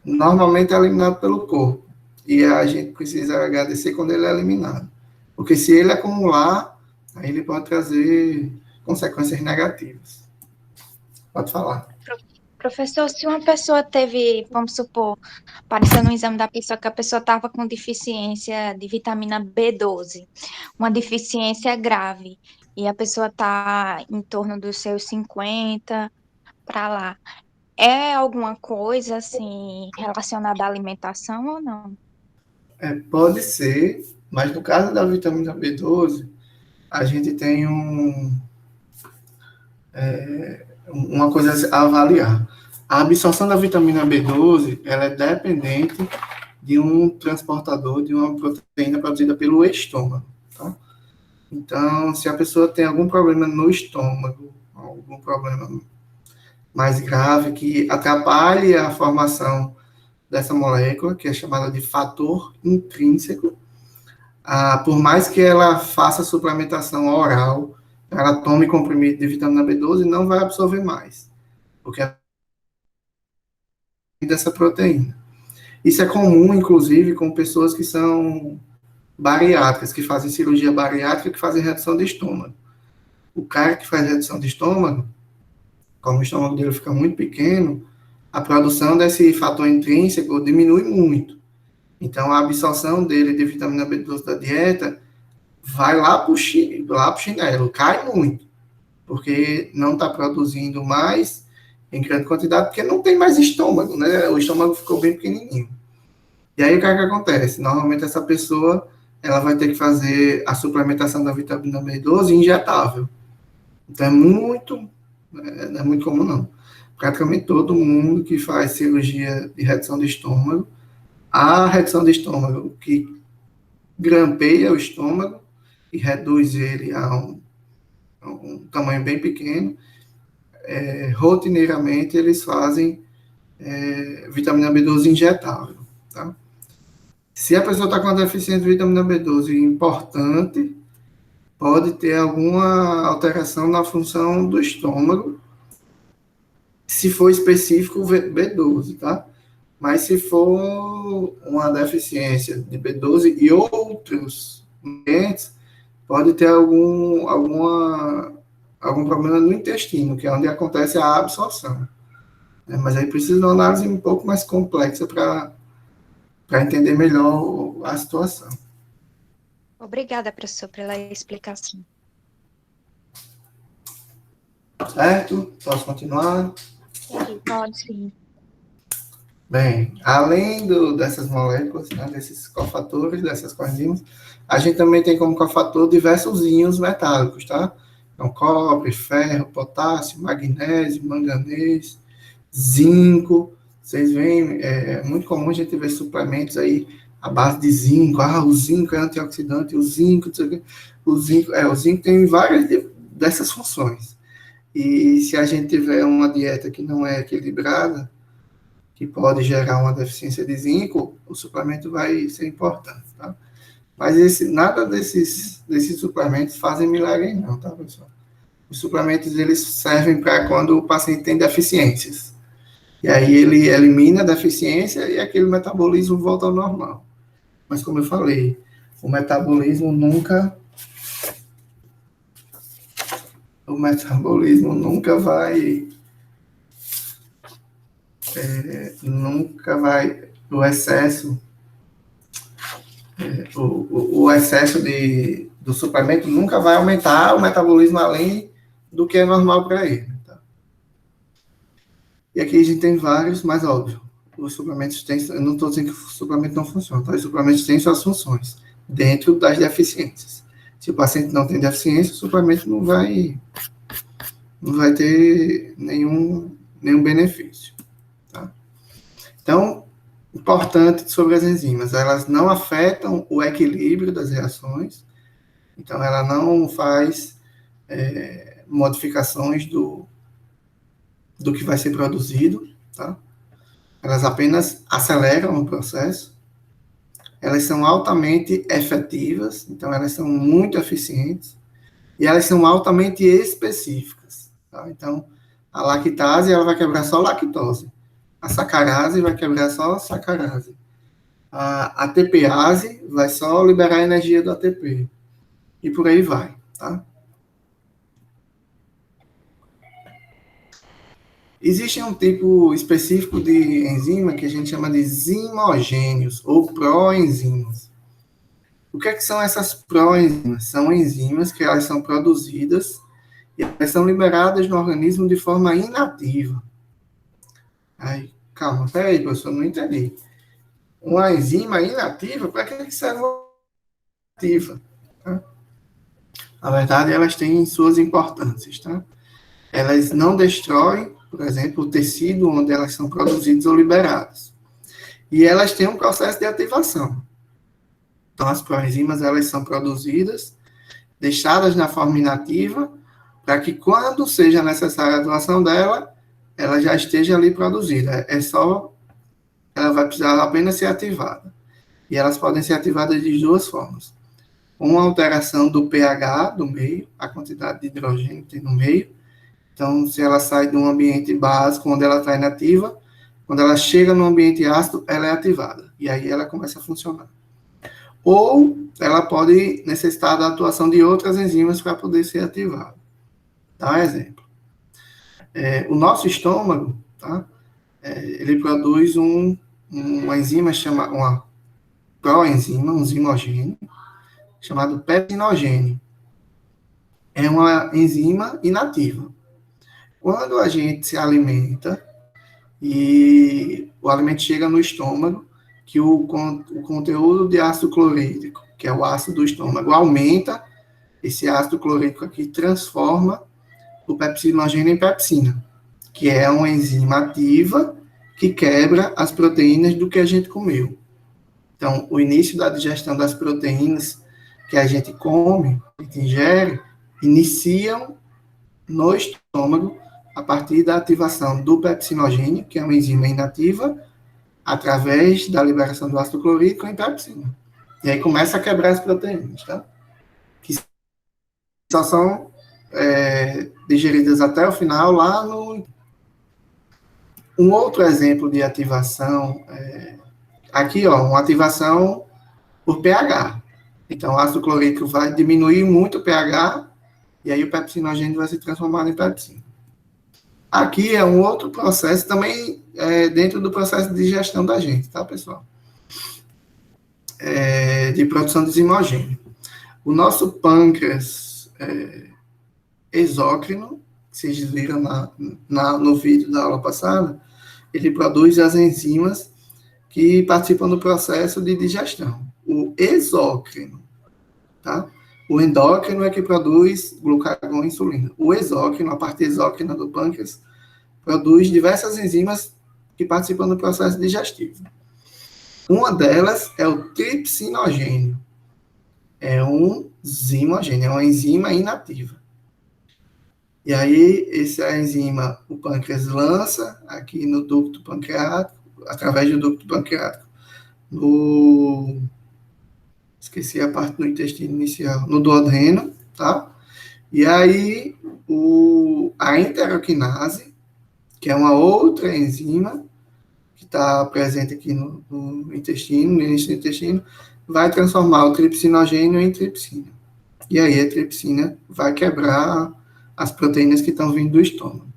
normalmente é eliminado pelo corpo. E a gente precisa agradecer quando ele é eliminado. Porque se ele acumular, aí ele pode trazer consequências negativas. Pode falar. Professor, se uma pessoa teve, vamos supor, apareceu no exame da pessoa que a pessoa estava com deficiência de vitamina B12, uma deficiência grave, e a pessoa está em torno dos seus 50 para lá, é alguma coisa, assim, relacionada à alimentação ou não? Pode ser, mas no caso da vitamina B12, a gente tem uma coisa a avaliar. A absorção da vitamina B12, ela é dependente de um transportador de uma proteína produzida pelo estômago, tá? Então, se a pessoa tem algum problema no estômago, algum problema mais grave que atrapalhe a formação dessa molécula, que é chamada de fator intrínseco, por mais que ela faça suplementação oral, ela tome comprimido de vitamina B12, não vai absorver mais, porque é dessa proteína. Isso é comum, inclusive, com pessoas que são bariátricas, que fazem cirurgia bariátrica, que fazem redução de estômago. O cara que faz redução de estômago, como o estômago dele fica muito pequeno, a produção desse fator intrínseco diminui muito. Então, a absorção dele de vitamina B12 da dieta vai lá para o chinelo, cai muito, porque não está produzindo mais em grande quantidade, porque não tem mais estômago, né? O estômago ficou bem pequenininho. E aí, o que é que acontece? Normalmente, essa pessoa, ela vai ter que fazer a suplementação da vitamina B12 injetável. Então, não é muito comum, não. Praticamente todo mundo que faz cirurgia de redução de estômago, a redução de estômago que grampeia o estômago e reduz ele a um tamanho bem pequeno, rotineiramente eles fazem vitamina B12 injetável, tá? Se a pessoa está com uma deficiência de vitamina B12 importante, pode ter alguma alteração na função do estômago, se for específico B12, tá? Mas se for uma deficiência de B12 e outros nutrientes, pode ter algum problema no intestino, que é onde acontece a absorção. Mas aí precisa de uma análise um pouco mais complexa para entender melhor a situação. Obrigada, professor, pela explicação. Certo? Posso continuar? Pode sim. Bem, além dessas moléculas, né, desses cofatores, dessas coenzimas, a gente também tem como cofator diversos íons metálicos, tá? Então, cobre, ferro, potássio, magnésio, manganês, zinco. Vocês veem, é muito comum a gente ver suplementos aí à base de zinco. O zinco é antioxidante, o zinco tem várias dessas funções. E se a gente tiver uma dieta que não é equilibrada, que pode gerar uma deficiência de zinco, o suplemento vai ser importante, tá? Mas nada desses suplementos fazem milagre não, tá, pessoal? Os suplementos, eles servem para quando o paciente tem deficiências. E aí ele elimina a deficiência e aquele metabolismo volta ao normal. Mas como eu falei, o metabolismo nunca vai, o excesso, o excesso do suplemento nunca vai aumentar o metabolismo além do que é normal para ele. Tá? E aqui a gente tem vários, mas óbvio, os suplementos têm, eu não estou dizendo que o suplemento não funciona, tá? Os suplementos têm suas funções dentro das deficiências. Se o paciente não tem deficiência, o suplemento não vai ter nenhum benefício. Tá? Então, importante sobre as enzimas, elas não afetam o equilíbrio das reações, então ela não faz modificações do que vai ser produzido, tá? Elas apenas aceleram o processo, elas são altamente efetivas, então elas são muito eficientes, e elas são altamente específicas, tá? Então, a lactase, ela vai quebrar só lactose, a sacarase vai quebrar só sacarase, a ATPase vai só liberar a energia do ATP, e por aí vai, tá? Existe um tipo específico de enzima que a gente chama de zimogênios, ou proenzimas. O que são essas proenzimas? São enzimas que elas são produzidas e elas são liberadas no organismo de forma inativa. Aí, calma, peraí, professor, não entendi. Uma enzima inativa, para que serve uma ativa? Tá? Na verdade, elas têm suas importâncias, tá? Elas não destroem, por exemplo, o tecido onde elas são produzidas ou liberadas. E elas têm um processo de ativação. Então, as proenzimas, elas são produzidas, deixadas na forma inativa, para que quando seja necessária a atuação dela, ela já esteja ali produzida. Ela vai precisar apenas ser ativada. E elas podem ser ativadas de duas formas. uma alteração do pH do meio, a quantidade de hidrogênio que tem no meio. Então, se ela sai de um ambiente básico, onde ela está inativa, quando ela chega no ambiente ácido, ela é ativada. E aí ela começa a funcionar. Ou ela pode necessitar da atuação de outras enzimas para poder ser ativada. Dá um exemplo. O nosso estômago, tá? Ele produz uma enzima uma proenzima, um zimogênio, chamado pepsinogênio. É uma enzima inativa. Quando a gente se alimenta e o alimento chega no estômago, que o conteúdo de ácido clorídrico, que é o ácido do estômago, aumenta, esse ácido clorídrico aqui transforma o pepsinogênio em pepsina, que é uma enzima ativa que quebra as proteínas do que a gente comeu. Então, o início da digestão das proteínas que a gente come, que a gente ingere, iniciam no estômago a partir da ativação do pepsinogênio, que é uma enzima inativa, através da liberação do ácido clorídrico em pepsina. E aí começa a quebrar as proteínas, tá? Que só são digeridas até o final lá no... Um outro exemplo de ativação, aqui, ó, uma ativação por pH. Então, o ácido clorídrico vai diminuir muito o pH, e aí o pepsinogênio vai se transformar em pepsina. Aqui é um outro processo, também dentro do processo de digestão da gente, tá, pessoal? De produção de zimogênio. O nosso pâncreas exócrino, que vocês viram no vídeo da aula passada, ele produz as enzimas que participam do processo de digestão. O exócrino, tá? O endócrino é que produz glucagon e insulina. O exócrino, a parte exócrina do pâncreas, produz diversas enzimas que participam do processo digestivo. Uma delas é o tripsinogênio. É um zimogênio, é uma enzima inativa. E aí, essa enzima, o pâncreas lança aqui no ducto pancreático, através do ducto pancreático, esqueci a parte do intestino inicial, no duodeno, tá? E aí, a enteroquinase, que é uma outra enzima, que está presente aqui no intestino, no início do intestino, vai transformar o tripsinogênio em tripsina. E aí, a tripsina vai quebrar as proteínas que estão vindo do estômago.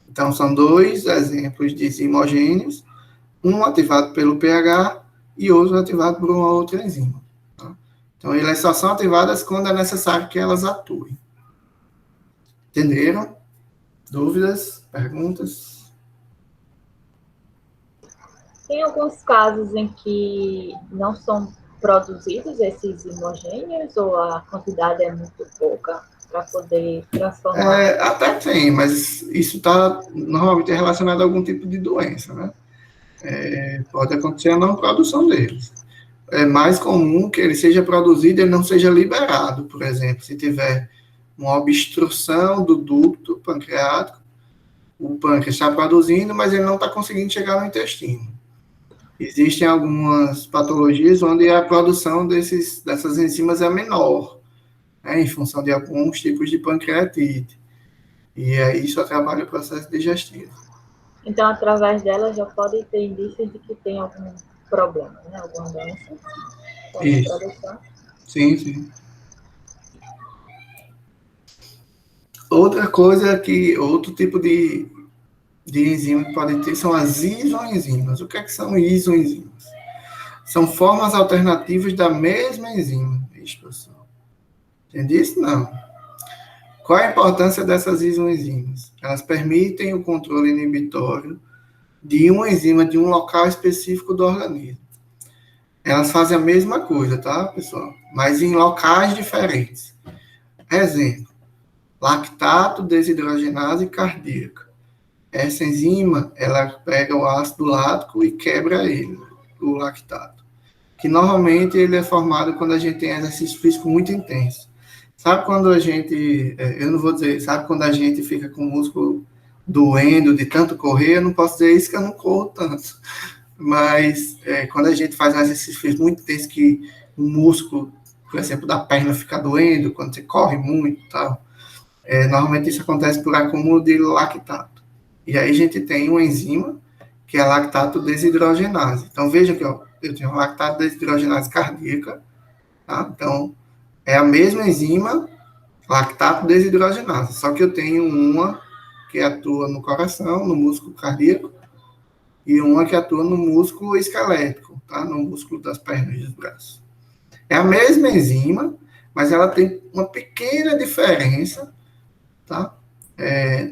Então, são dois exemplos de zimogênios, um ativado pelo pH e outro ativado por uma outra enzima. Tá? Então, elas só são ativadas quando é necessário que elas atuem. Entenderam? Dúvidas? Perguntas? Tem alguns casos em que não são produzidos esses zimogênios ou a quantidade é muito pouca para poder transformar? Até tem, mas isso está normalmente relacionado a algum tipo de doença, né? Pode acontecer a não produção deles. É mais comum que ele seja produzido e ele não seja liberado, por exemplo, se tiver uma obstrução do ducto pancreático, o pâncreas está produzindo, mas ele não está conseguindo chegar no intestino. Existem algumas patologias onde a produção dessas enzimas é menor, em função de alguns tipos de pancreatite. E aí isso atrapalha o processo digestivo. Então, através dela, já pode ter indícios de que tem algum problema, né? Alguma doença. Isso. Sim. Outra coisa outro tipo de enzima que pode ter são as isoenzimas. O que são isoenzimas? São formas alternativas da mesma enzima. Isso, pessoal. Entende isso? Não. Qual a importância dessas isoenzimas? Elas permitem o controle inibitório de uma enzima de um local específico do organismo. Elas fazem a mesma coisa, tá, pessoal? Mas em locais diferentes. Exemplo, lactato desidrogenase cardíaca. Essa enzima, ela pega o ácido lático e quebra ele, o lactato. Que normalmente ele é formado quando a gente tem exercício físico muito intenso. Sabe quando a gente, eu não vou dizer, sabe quando a gente fica com o músculo doendo de tanto correr? Eu não posso dizer isso que eu não corro tanto. Mas quando a gente faz um exercício físico muito intenso que o músculo por exemplo, da perna ficar doendo quando você corre muito e tal. Normalmente isso acontece por acúmulo de lactato. E aí a gente tem uma enzima, que é a lactato desidrogenase. Então, veja que eu tenho lactato desidrogenase cardíaca, tá? Então, é a mesma enzima, lactato desidrogenase, só que eu tenho uma que atua no coração, no músculo cardíaco, e uma que atua no músculo esquelético, tá? No músculo das pernas e dos braços. É a mesma enzima, mas ela tem uma pequena diferença, tá?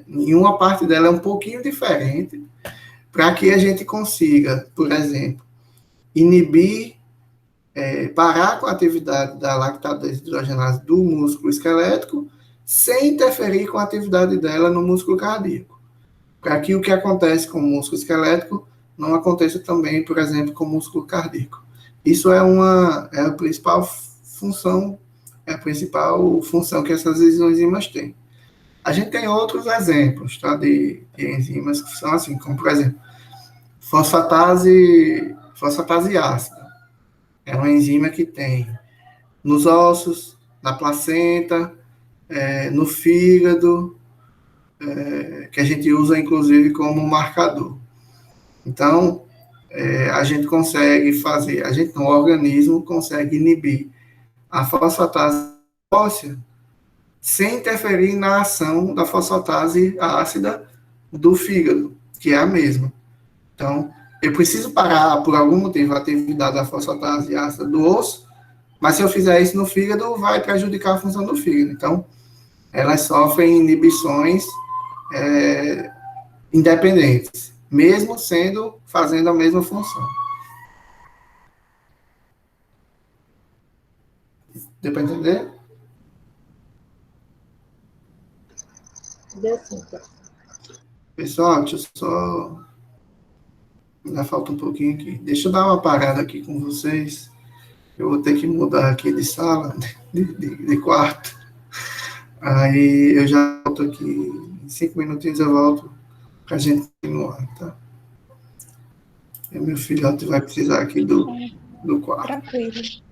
Em uma parte dela é um pouquinho diferente, para que a gente consiga, por exemplo, inibir, parar com a atividade da lactato desidrogenase do músculo esquelético, sem interferir com a atividade dela no músculo cardíaco. Para que o que acontece com o músculo esquelético não aconteça também, por exemplo, com o músculo cardíaco. Isso é a principal função, que essas enzimas têm. A gente tem outros exemplos, tá, de enzimas que são assim, como, por exemplo, fosfatase ácida. É uma enzima que tem nos ossos, na placenta, no fígado, que a gente usa, inclusive, como marcador. Então, a gente consegue fazer, o organismo consegue inibir a fosfatase óssea sem interferir na ação da fosfatase ácida do fígado, que é a mesma. Então, eu preciso parar, por algum motivo, a atividade da fosfatase ácida do osso, mas se eu fizer isso no fígado, vai prejudicar a função do fígado. Então, elas sofrem inibições independentes, mesmo fazendo a mesma função. Deu para entender? Deu sim, tá. Pessoal, deixa eu só. Ainda falta um pouquinho aqui. Deixa eu dar uma parada aqui com vocês. Eu vou ter que mudar aqui de sala, de quarto. Aí eu já volto aqui. Em 5 minutinhos eu volto pra gente continuar, tá? E meu filhote vai precisar aqui do quarto. Tranquilo.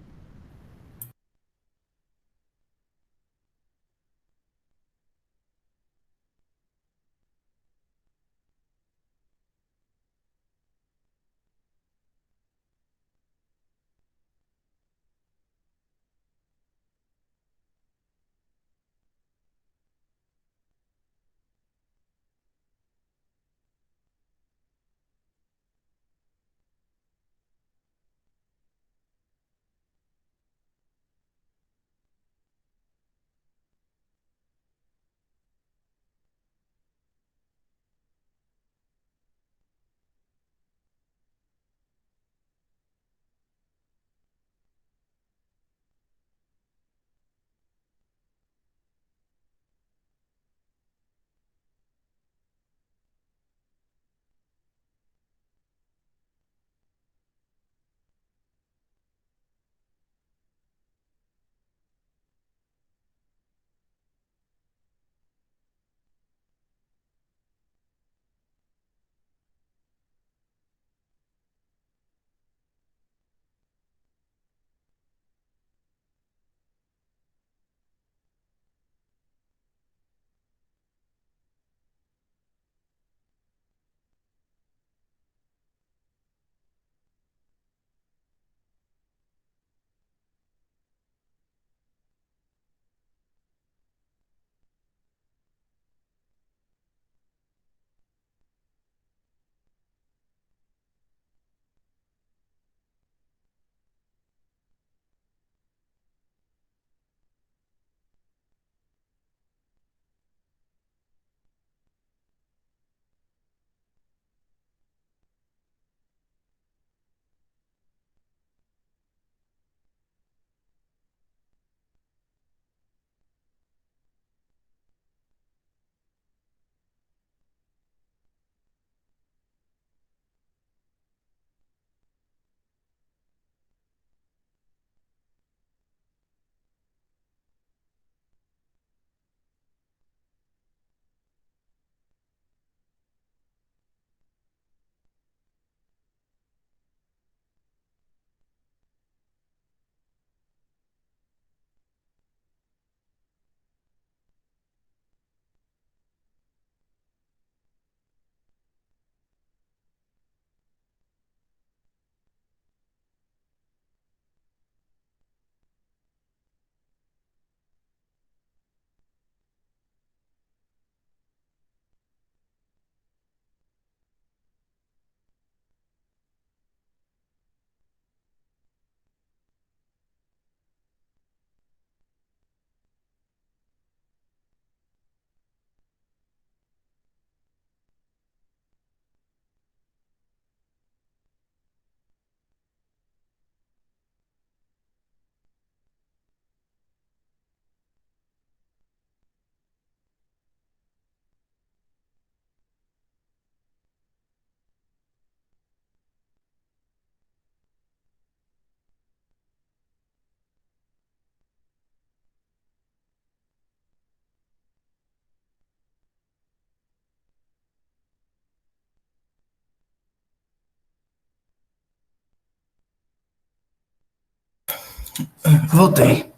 Voltei.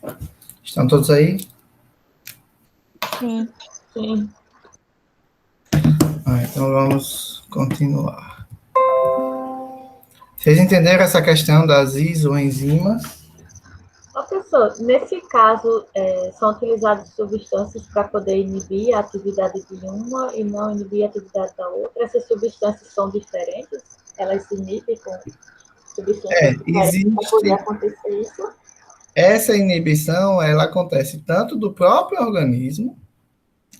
Estão todos aí? Sim. Sim. Então vamos continuar. Vocês entenderam essa questão das isoenzimas? Professor, nesse caso, são utilizadas substâncias para poder inibir a atividade de uma e não inibir a atividade da outra? Essas substâncias são diferentes? Elas se inibem com substâncias diferentes para poder Existe. acontecer isso? Essa inibição, ela acontece tanto do próprio organismo,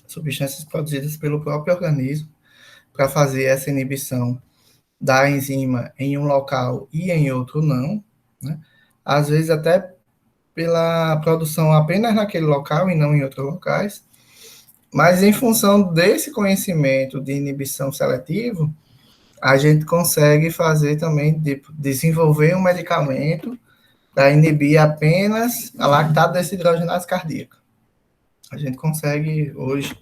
substâncias produzidas pelo próprio organismo, para fazer essa inibição da enzima em um local e em outro não, né? Às vezes até pela produção apenas naquele local e não em outros locais, mas em função desse conhecimento de inibição seletivo, a gente consegue fazer também, desenvolver um medicamento para inibir apenas a lactato desidrogenase cardíaca. A gente consegue hoje,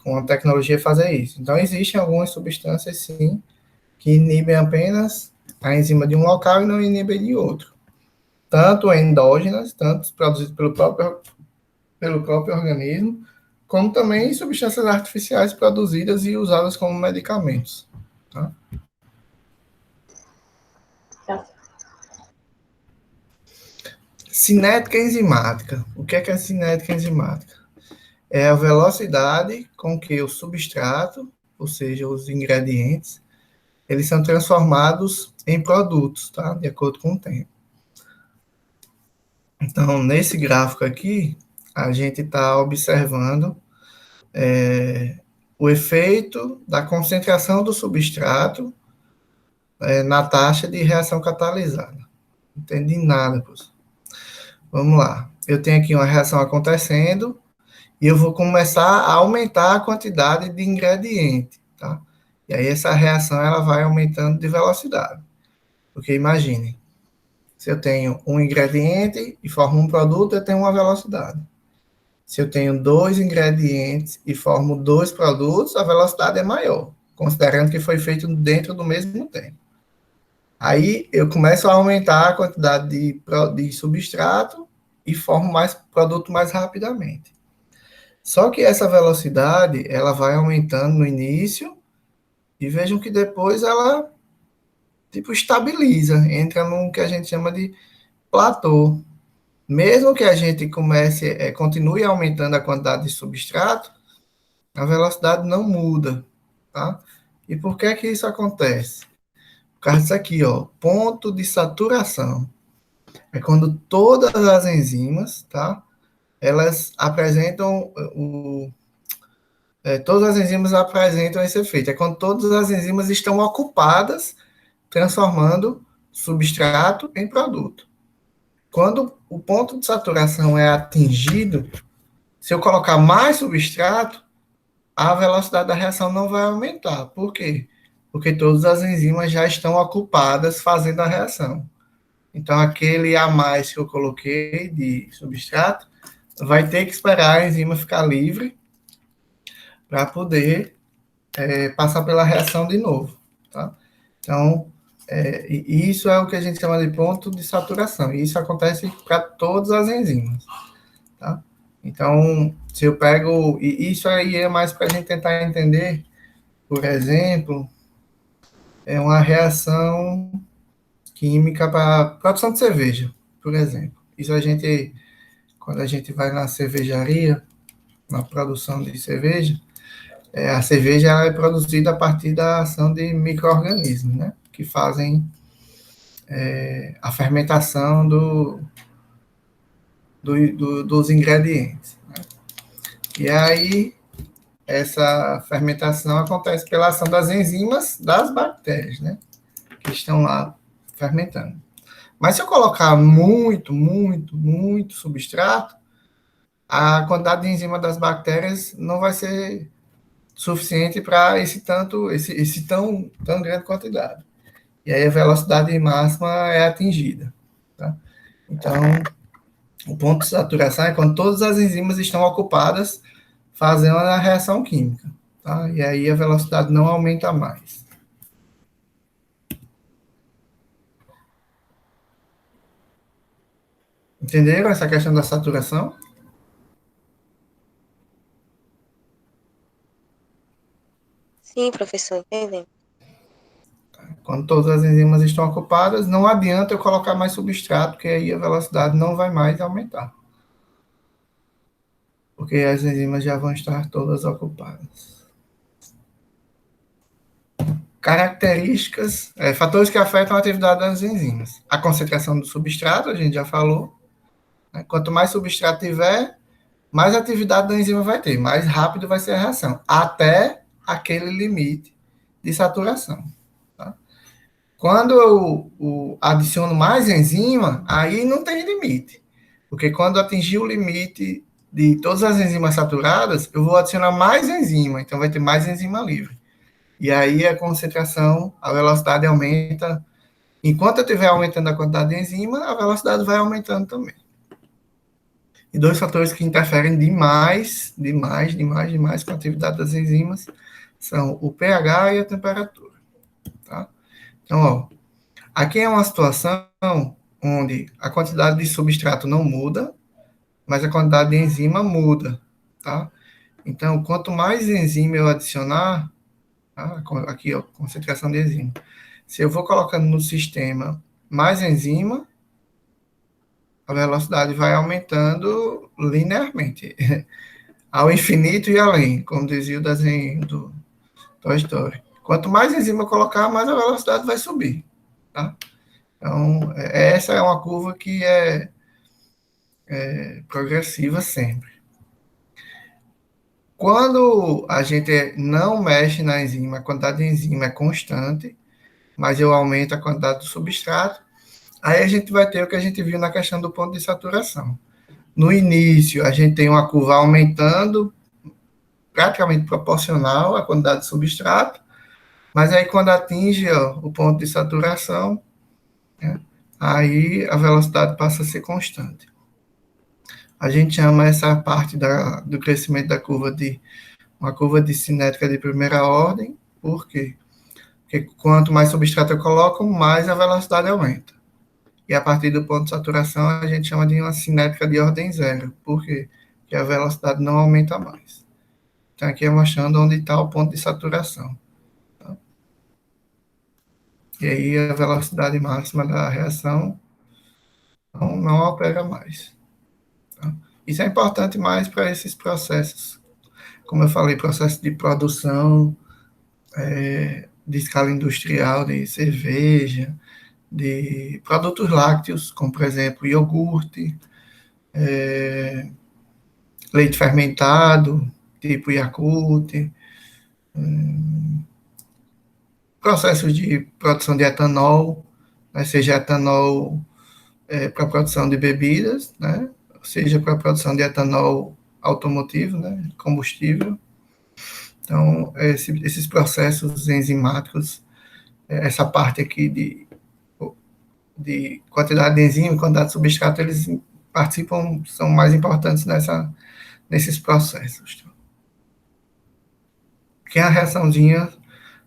com a tecnologia, fazer isso. Então, existem algumas substâncias, sim, que inibem apenas a enzima de um local e não inibem de outro. Tanto endógenas, tanto produzidas pelo próprio organismo, como também substâncias artificiais produzidas e usadas como medicamentos. Tá? Tá. Cinética enzimática. O que é a cinética enzimática? É a velocidade com que o substrato, ou seja, os ingredientes, eles são transformados em produtos, tá? De acordo com o tempo. Então, nesse gráfico aqui, a gente está observando o efeito da concentração do substrato na taxa de reação catalisada. Não entendi nada, professor. Vamos lá. Eu tenho aqui uma reação acontecendo e eu vou começar a aumentar a quantidade de ingrediente, tá? E aí essa reação ela vai aumentando de velocidade. Porque imagine, se eu tenho um ingrediente e formo um produto, eu tenho uma velocidade. Se eu tenho dois ingredientes e formo dois produtos, a velocidade é maior, considerando que foi feito dentro do mesmo tempo. Aí eu começo a aumentar a quantidade de substrato e formo mais produto mais rapidamente. Só que essa velocidade, ela vai aumentando no início e vejam que depois ela, tipo, estabiliza, entra num que a gente chama de platô. Mesmo que a gente continue aumentando a quantidade de substrato, a velocidade não muda, tá? E por que isso acontece? Por causa disso aqui, ó, ponto de saturação. É quando todas as enzimas, tá? Elas apresentam todas as enzimas apresentam esse efeito. É quando todas as enzimas estão ocupadas transformando substrato em produto. Quando o ponto de saturação é atingido, se eu colocar mais substrato, a velocidade da reação não vai aumentar. Por quê? Porque todas as enzimas já estão ocupadas fazendo a reação. Então, aquele a mais que eu coloquei de substrato vai ter que esperar a enzima ficar livre para poder passar pela reação de novo. Tá? Então, isso é o que a gente chama de ponto de saturação. E isso acontece para todas as enzimas. Tá? Então, se eu pego... E isso aí é mais para a gente tentar entender, por exemplo, uma reação química para produção de cerveja, por exemplo. Isso quando a gente vai na cervejaria, na produção de cerveja, a cerveja é produzida a partir da ação de micro-organismos, né? Que fazem a fermentação dos ingredientes. Né? E aí, essa fermentação acontece pela ação das enzimas das bactérias, né? Que estão lá fermentando. Mas se eu colocar muito, muito, muito substrato, a quantidade de enzima das bactérias não vai ser suficiente para esse tão grande quantidade. E aí a velocidade máxima é atingida. Tá? Então, o ponto de saturação é quando todas as enzimas estão ocupadas fazendo a reação química. Tá? E aí a velocidade não aumenta mais. Entenderam essa questão da saturação? Sim, professor, entendendo. Quando todas as enzimas estão ocupadas, não adianta eu colocar mais substrato, porque aí a velocidade não vai mais aumentar. Porque as enzimas já vão estar todas ocupadas. Características, fatores que afetam a atividade das enzimas. A concentração do substrato, a gente já falou. Né? Quanto mais substrato tiver, mais atividade da enzima vai ter, mais rápido vai ser a reação, até aquele limite de saturação. Tá? Quando eu adiciono mais enzima, aí não tem limite. Porque quando atingir o limite de todas as enzimas saturadas, eu vou adicionar mais enzima, então vai ter mais enzima livre. E aí a concentração, a velocidade aumenta. Enquanto eu estiver aumentando a quantidade de enzima, a velocidade vai aumentando também. E dois fatores que interferem demais com a atividade das enzimas são o pH e a temperatura. Tá? Então, ó, aqui é uma situação onde a quantidade de substrato não muda, mas a quantidade de enzima muda. Tá? Então, quanto mais enzima eu adicionar, tá? Aqui, ó, concentração de enzima. Se eu vou colocando no sistema mais enzima, a velocidade vai aumentando linearmente, ao infinito e além, como dizia o desenho do Toy Story. Quanto mais enzima eu colocar, mais a velocidade vai subir. Tá? Então, essa é uma curva que é progressiva sempre. Quando a gente não mexe na enzima, a quantidade de enzima é constante, mas eu aumento a quantidade do substrato, aí a gente vai ter o que a gente viu na questão do ponto de saturação. No início, a gente tem uma curva aumentando, praticamente proporcional à quantidade de substrato, mas aí quando atinge o ponto de saturação, né, aí a velocidade passa a ser constante. A gente chama essa parte do crescimento da curva de uma curva de cinética de primeira ordem. Por quê? Porque quanto mais substrato eu coloco, mais a velocidade aumenta. E a partir do ponto de saturação, a gente chama de uma cinética de ordem zero. Por quê? Porque a velocidade não aumenta mais. Então, aqui é mostrando onde está o ponto de saturação. Tá? E aí, a velocidade máxima da reação não opera mais. Tá? Isso é importante mais para esses processos. Como eu falei, processo de produção, de escala industrial, de cerveja, de produtos lácteos, como, por exemplo, iogurte, leite fermentado, tipo Yakult, processos de produção de etanol, né, seja etanol para produção de bebidas, né, seja para produção de etanol automotivo, né, combustível. Então, esses processos enzimáticos, essa parte aqui de quantidade de enzima, quantidade de substrato, eles participam, são mais importantes nesses processos. Aqui é a reaçãozinha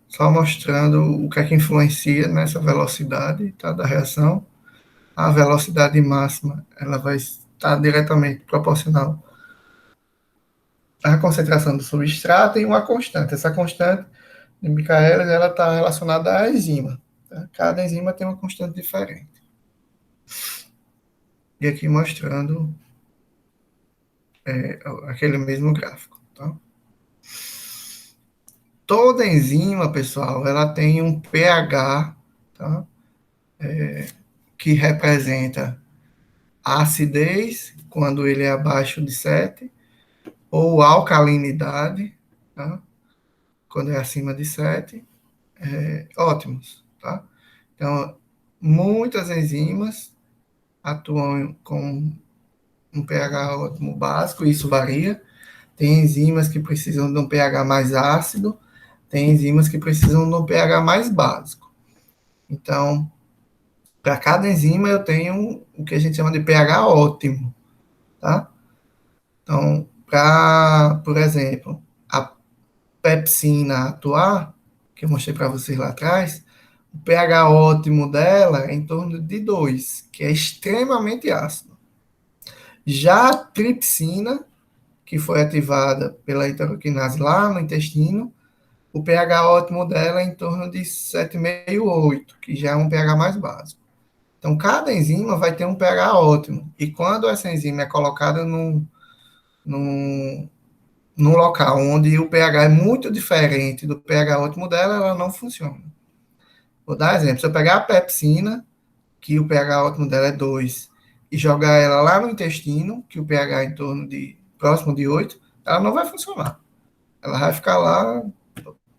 só mostrando o que é que influencia nessa velocidade, tá, da reação. A velocidade máxima, ela vai estar diretamente proporcional à concentração do substrato e uma constante. Essa constante de Michaelis, ela está relacionada à enzima. Tá? Cada enzima tem uma constante diferente. E aqui mostrando aquele mesmo gráfico. Tá? Toda enzima, pessoal, ela tem um pH, tá? Que representa a acidez, quando ele é abaixo de 7, ou alcalinidade, tá? Quando é acima de 7, ótimos. Tá? Então, muitas enzimas atuam com um pH ótimo básico, isso varia. Tem enzimas que precisam de um pH mais ácido, tem enzimas que precisam de um pH mais básico. Então, para cada enzima eu tenho o que a gente chama de pH ótimo, tá? Então, para, por exemplo, a pepsina atuar, que eu mostrei para vocês lá atrás, o pH ótimo dela é em torno de 2, que é extremamente ácido. Já a tripsina, que foi ativada pela iteroquinase lá no intestino, o pH ótimo dela é em torno de 7,5, 8, que já é um pH mais básico. Então, cada enzima vai ter um pH ótimo. E quando essa enzima é colocada num local onde o pH é muito diferente do pH ótimo dela, ela não funciona. Vou dar exemplo. Se eu pegar a pepsina, que o pH ótimo dela é 2, e jogar ela lá no intestino, que o pH é em torno de próximo de 8, ela não vai funcionar. Ela vai ficar lá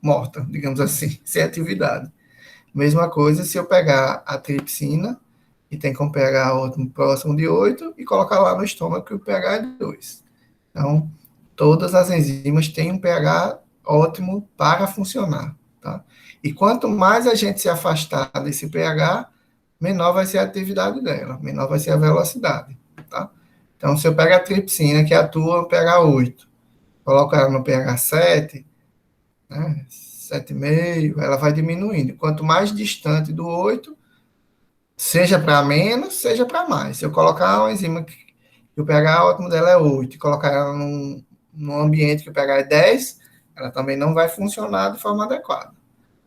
morta, digamos assim, sem atividade. Mesma coisa se eu pegar a tripsina, que tem com pH ótimo próximo de 8, e colocar lá no estômago, que o pH é 2. Então, todas as enzimas têm um pH ótimo para funcionar, tá? E quanto mais a gente se afastar desse pH, menor vai ser a atividade dela, menor vai ser a velocidade, tá? Então, se eu pego a tripsina, que atua no pH 8, coloco ela no pH 7, né, 7,5, ela vai diminuindo. Quanto mais distante do 8, seja para menos, seja para mais. Se eu colocar uma enzima que o pH ótimo dela é 8 e colocar ela num ambiente que o pH é 10, ela também não vai funcionar de forma adequada.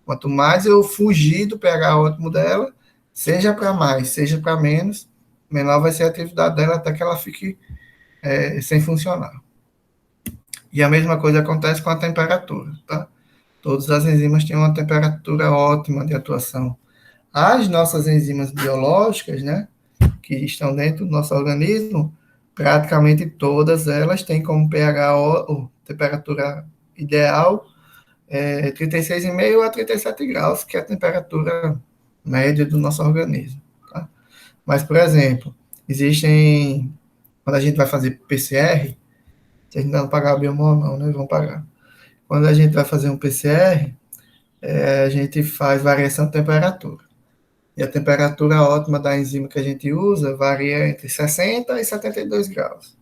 Quanto mais eu fugir do pH ótimo dela, seja para mais, seja para menos, menor vai ser a atividade dela até que ela fique sem funcionar. E a mesma coisa acontece com a temperatura, tá? Todas as enzimas têm uma temperatura ótima de atuação. As nossas enzimas biológicas, né, que estão dentro do nosso organismo, praticamente todas elas têm como pH ou temperatura ideal 36,5 a 37 graus, que é a temperatura média do nosso organismo. Tá? Mas, por exemplo, existem, quando a gente vai fazer PCR, se a gente não pagar o biomol, não, né? Vão pagar. Quando a gente vai fazer um PCR, a gente faz variação de temperatura. E a temperatura ótima da enzima que a gente usa varia entre 60 e 72 graus.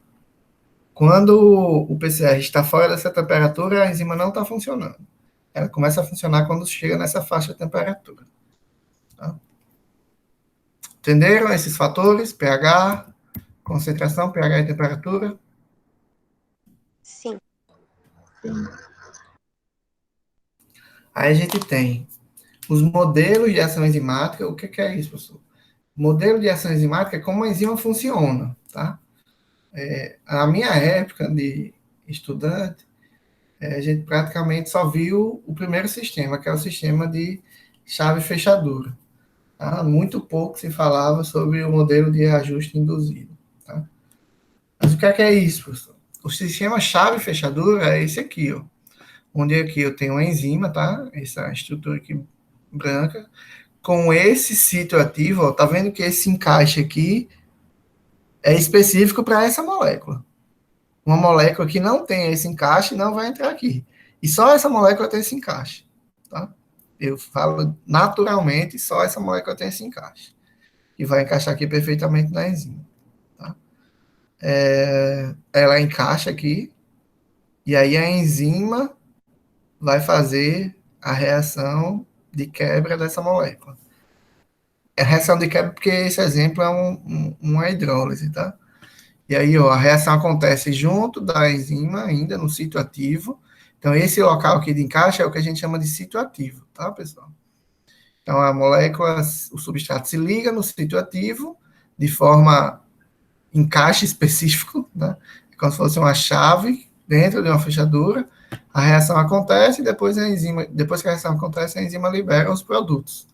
Quando o PCR está fora dessa temperatura, a enzima não está funcionando. Ela começa a funcionar quando chega nessa faixa de temperatura. Tá? Entenderam esses fatores? pH, concentração, pH e temperatura? Sim. Aí a gente tem os modelos de ação enzimática. O que é isso, professor? Modelo de ação enzimática é como a enzima funciona, tá? Na minha época de estudante, a gente praticamente só viu o primeiro sistema, que é o sistema de chave-fechadura. Tá? Muito pouco se falava sobre o modelo de ajuste induzido. Tá? Mas o que é isso, professor? O sistema chave-fechadura é esse aqui, ó. Onde aqui eu tenho uma enzima, tá? Essa estrutura aqui branca, com esse sítio ativo, ó, tá vendo que esse encaixe aqui é específico para essa molécula. Uma molécula que não tem esse encaixe não vai entrar aqui. E só essa molécula tem esse encaixe. Tá? Eu falo naturalmente, só essa molécula tem esse encaixe. E vai encaixar aqui perfeitamente na enzima. Tá? Ela encaixa aqui, e aí a enzima vai fazer a reação de quebra dessa molécula. É a reação de quebra porque esse exemplo é uma hidrólise, tá? E aí, ó, a reação acontece junto da enzima, ainda no sítio ativo. Então, esse local aqui de encaixe é o que a gente chama de sítio ativo, tá, pessoal? Então, a molécula, o substrato se liga no sítio ativo de forma encaixe específico, né? É como se fosse uma chave dentro de uma fechadura. A reação acontece e depois que a reação acontece, a enzima libera os produtos,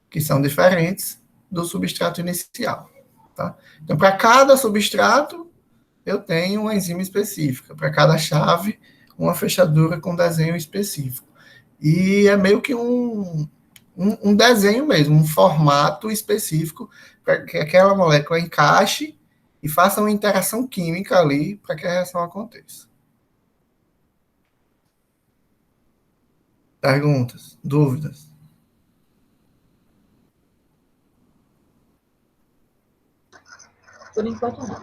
que são diferentes do substrato inicial. Tá? Então, para cada substrato, eu tenho uma enzima específica. Para cada chave, uma fechadura com desenho específico. E é meio que um desenho mesmo, um formato específico para que aquela molécula encaixe e faça uma interação química ali para que a reação aconteça. Perguntas? Dúvidas? Por enquanto, não.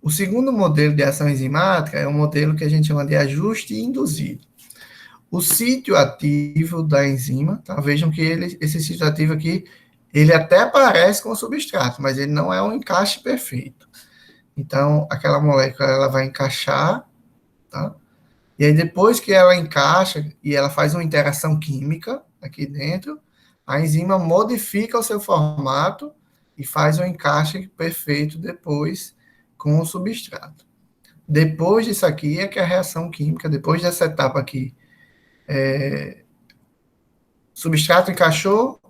O segundo modelo de ação enzimática é um modelo que a gente chama de ajuste induzido. O sítio ativo da enzima, tá? Vejam que esse sítio ativo aqui, ele até parece com o substrato, mas ele não é um encaixe perfeito. Então, aquela molécula ela vai encaixar, tá? E aí, depois que ela encaixa e ela faz uma interação química aqui dentro, a enzima modifica o seu formato e faz o encaixe perfeito depois com o substrato. Depois disso aqui é que a reação química, depois dessa etapa aqui, substrato encaixou,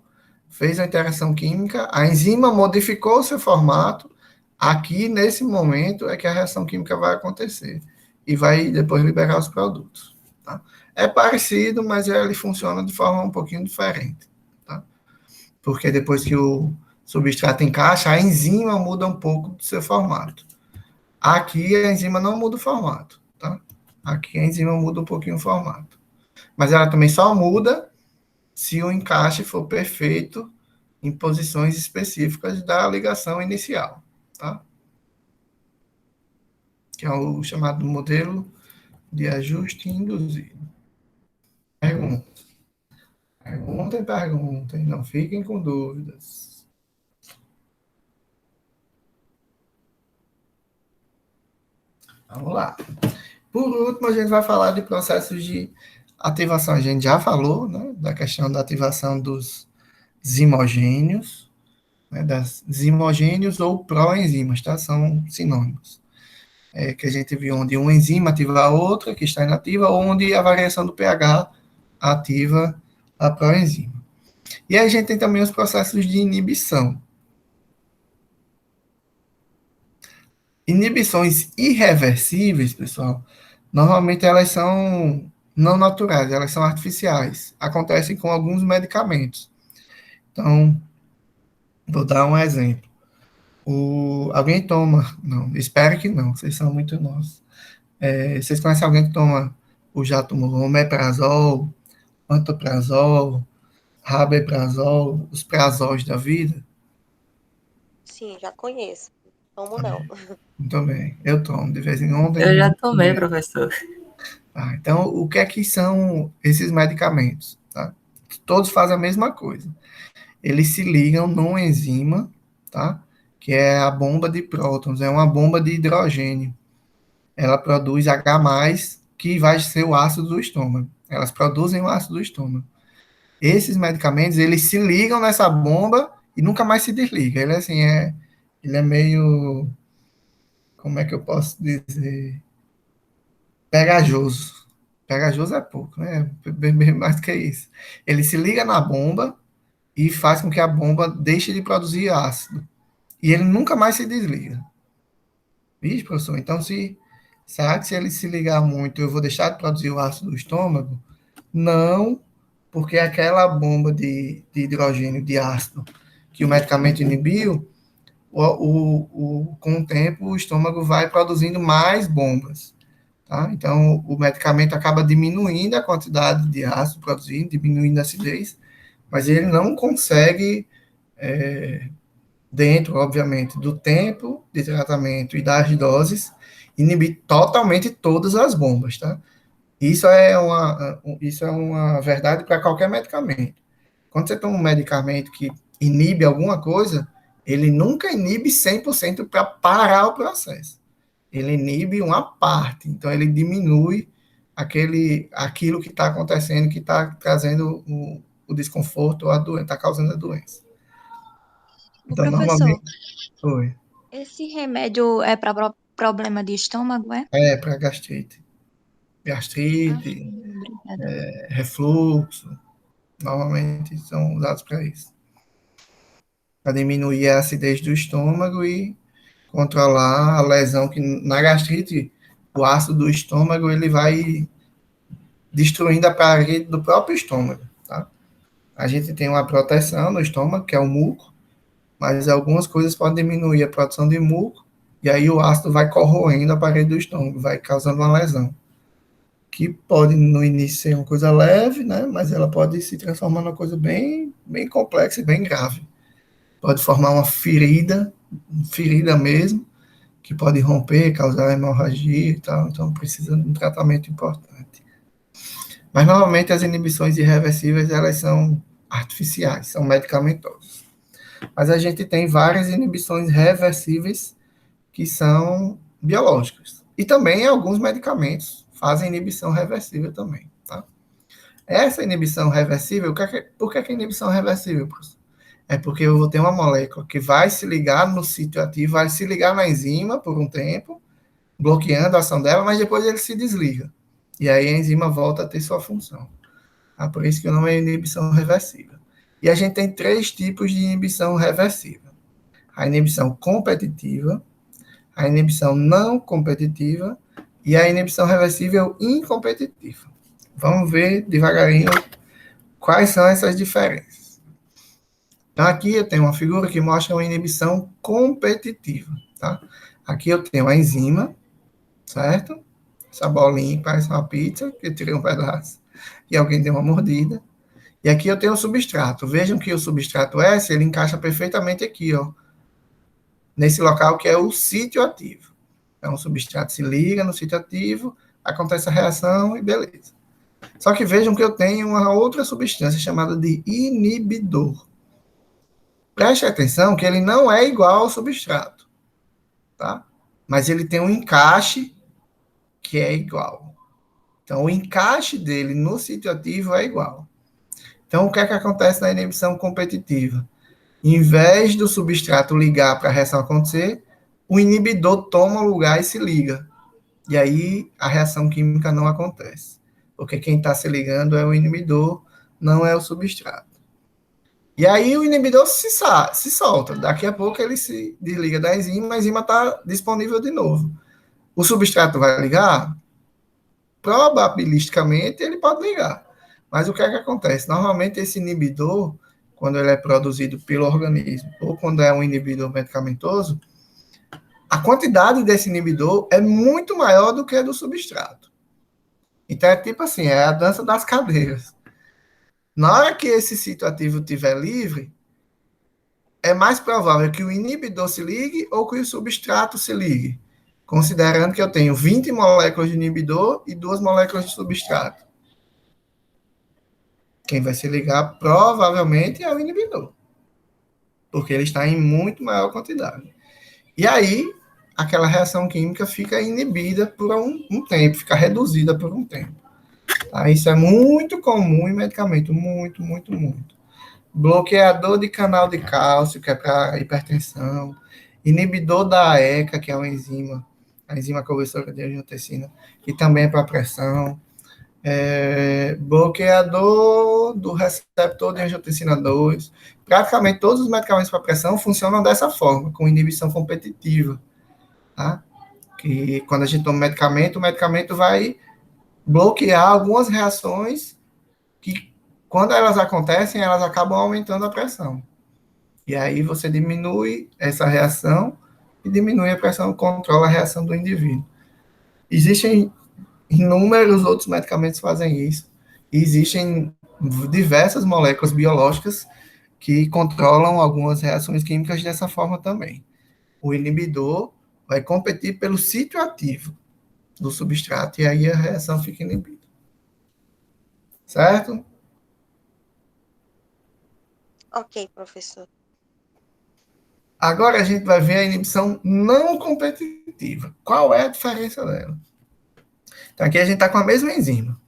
fez a interação química, a enzima modificou o seu formato, aqui nesse momento é que a reação química vai acontecer e vai depois liberar os produtos. Tá? É parecido, mas ele funciona de forma um pouquinho diferente. Tá? Porque depois que o substrato encaixa, a enzima muda um pouco do seu formato. Aqui a enzima não muda o formato. Tá? Aqui a enzima muda um pouquinho o formato. Mas ela também só muda se o encaixe for perfeito em posições específicas da ligação inicial. Tá? Que é o chamado modelo de ajuste induzido. Perguntem, não fiquem com dúvidas. Vamos lá. Por último, a gente vai falar de processos de ativação. A gente já falou, né, da questão da ativação dos zimogênios, né, das zimogênios ou proenzimas, tá? São sinônimos. Que a gente viu onde uma enzima ativa a outra, que está inativa, ou onde a variação do pH ativa a proenzima. E aí a gente tem também os processos de inibição. Inibições irreversíveis, pessoal, normalmente elas são não naturais, elas são artificiais. Acontecem com alguns medicamentos. Então, vou dar um exemplo. Alguém toma, não, espero que não, vocês são muito novos. Vocês conhecem alguém que toma, ou já tomou omeprazol, pantoprazol, rabeprazol, os prazóis da vida? Sim, já conheço. Tomo não. Muito bem, eu tomo, de vez em quando. Eu já tomei, professor. Então, o que é que são esses medicamentos? Tá? Todos fazem a mesma coisa. Eles se ligam numa enzima, tá? Que é a bomba de prótons, é uma bomba de hidrogênio. Ela produz H+, que vai ser o ácido do estômago. Elas produzem o ácido do estômago. Esses medicamentos, eles se ligam nessa bomba e nunca mais se desligam. Ele, assim, ele é meio, como é que eu posso dizer? Pegajoso. Pegajoso é pouco, né? Bem mais do que isso. Ele se liga na bomba e faz com que a bomba deixe de produzir ácido. E ele nunca mais se desliga. Vixe, professor, então será que se ele se ligar muito, eu vou deixar de produzir o ácido do estômago? Não, porque aquela bomba de hidrogênio, de ácido, que o medicamento inibiu, com o tempo o estômago vai produzindo mais bombas. Tá? Então, o medicamento acaba diminuindo a quantidade de ácido produzido, diminuindo a acidez, mas ele não consegue, dentro, obviamente, do tempo de tratamento e das doses, inibir totalmente todas as bombas, tá? Isso é uma verdade para qualquer medicamento. Quando você toma um medicamento que inibe alguma coisa, ele nunca inibe 100% para parar o processo. Ele inibe uma parte, então ele diminui aquilo que está acontecendo, que está trazendo o desconforto ou a doença, está causando a doença. Então, Professor, normalmente... Oi. esse remédio é para problema de estômago, é? É, para gastrite. Gastrite, refluxo, normalmente são usados para isso. Para diminuir a acidez do estômago e controlar a lesão, que na gastrite, o ácido do estômago, ele vai destruindo a parede do próprio estômago, tá? A gente tem uma proteção no estômago, que é o muco, mas algumas coisas podem diminuir a produção de muco, e aí o ácido vai corroendo a parede do estômago, vai causando uma lesão, que pode no início ser uma coisa leve, né, mas ela pode se transformar numa coisa bem, bem complexa e bem grave. Pode formar uma ferida mesmo, que pode romper, causar hemorragia e tal, então precisa de um tratamento importante. Mas normalmente as inibições irreversíveis, elas são artificiais, são medicamentosas. Mas a gente tem várias inibições reversíveis que são biológicas. E também alguns medicamentos fazem inibição reversível também, tá? Essa inibição reversível, por que a inibição reversível, professor? É porque eu vou ter uma molécula que vai se ligar no sítio ativo, vai se ligar na enzima por um tempo, bloqueando a ação dela, mas depois ele se desliga. E aí a enzima volta a ter sua função. Tá? Por isso que o nome é inibição reversível. E a gente tem 3 tipos de inibição reversível. A inibição competitiva, a inibição não competitiva e a inibição reversível incompetitiva. Vamos ver devagarinho quais são essas diferenças. Então, aqui eu tenho uma figura que mostra uma inibição competitiva, tá? Aqui eu tenho a enzima, certo? Essa bolinha parece uma pizza, que eu tirei um pedaço e alguém deu uma mordida. E aqui eu tenho o substrato. Vejam que o substrato S, ele encaixa perfeitamente aqui, ó, nesse local que é o sítio ativo. Então, o substrato se liga no sítio ativo, acontece a reação e beleza. Só que vejam que eu tenho uma outra substância chamada de inibidor. Preste atenção que ele não é igual ao substrato, tá? Mas ele tem um encaixe que é igual. Então, o encaixe dele no sítio ativo é igual. Então, o que é que acontece na inibição competitiva? Em vez do substrato ligar para a reação acontecer, o inibidor toma o lugar e se liga. E aí, a reação química não acontece. Porque quem está se ligando é o inibidor, não é o substrato. E aí, o inibidor se solta. Daqui a pouco, ele se desliga da enzima, a enzima está disponível de novo. O substrato vai ligar? Probabilisticamente, ele pode ligar. Mas o que é que acontece? Normalmente, esse inibidor, quando ele é produzido pelo organismo, ou quando é um inibidor medicamentoso, a quantidade desse inibidor é muito maior do que a do substrato. Então, é tipo assim, é a dança das cadeiras. Na hora que esse sítio ativo estiver livre, é mais provável que o inibidor se ligue ou que o substrato se ligue, considerando que eu tenho 20 moléculas de inibidor e 2 moléculas de substrato. Quem vai se ligar provavelmente é o inibidor, porque ele está em muito maior quantidade. E aí, aquela reação química fica inibida por um tempo, fica reduzida por um tempo. Tá? Isso é muito comum em medicamento, muito, muito, muito. Bloqueador de canal de cálcio, que é para hipertensão, inibidor da AECA, que é uma enzima, a enzima conversora de angiotensina, que também é para pressão, bloqueador do receptor de angiotensina 2. Praticamente todos os medicamentos para pressão funcionam dessa forma, com inibição competitiva. Tá? Que quando a gente toma medicamento, o medicamento vai bloquear algumas reações que, quando elas acontecem, elas acabam aumentando a pressão. E aí você diminui essa reação e diminui a pressão, controla a reação do indivíduo. Existem inúmeros outros medicamentos que fazem isso. E existem diversas moléculas biológicas que controlam algumas reações químicas dessa forma também. O inibidor vai competir pelo sítio ativo do substrato e aí a reação fica inibida. Certo? Ok, professor. Agora a gente vai ver a inibição não competitiva. Qual é a diferença dela? Então aqui a gente está com a mesma enzima.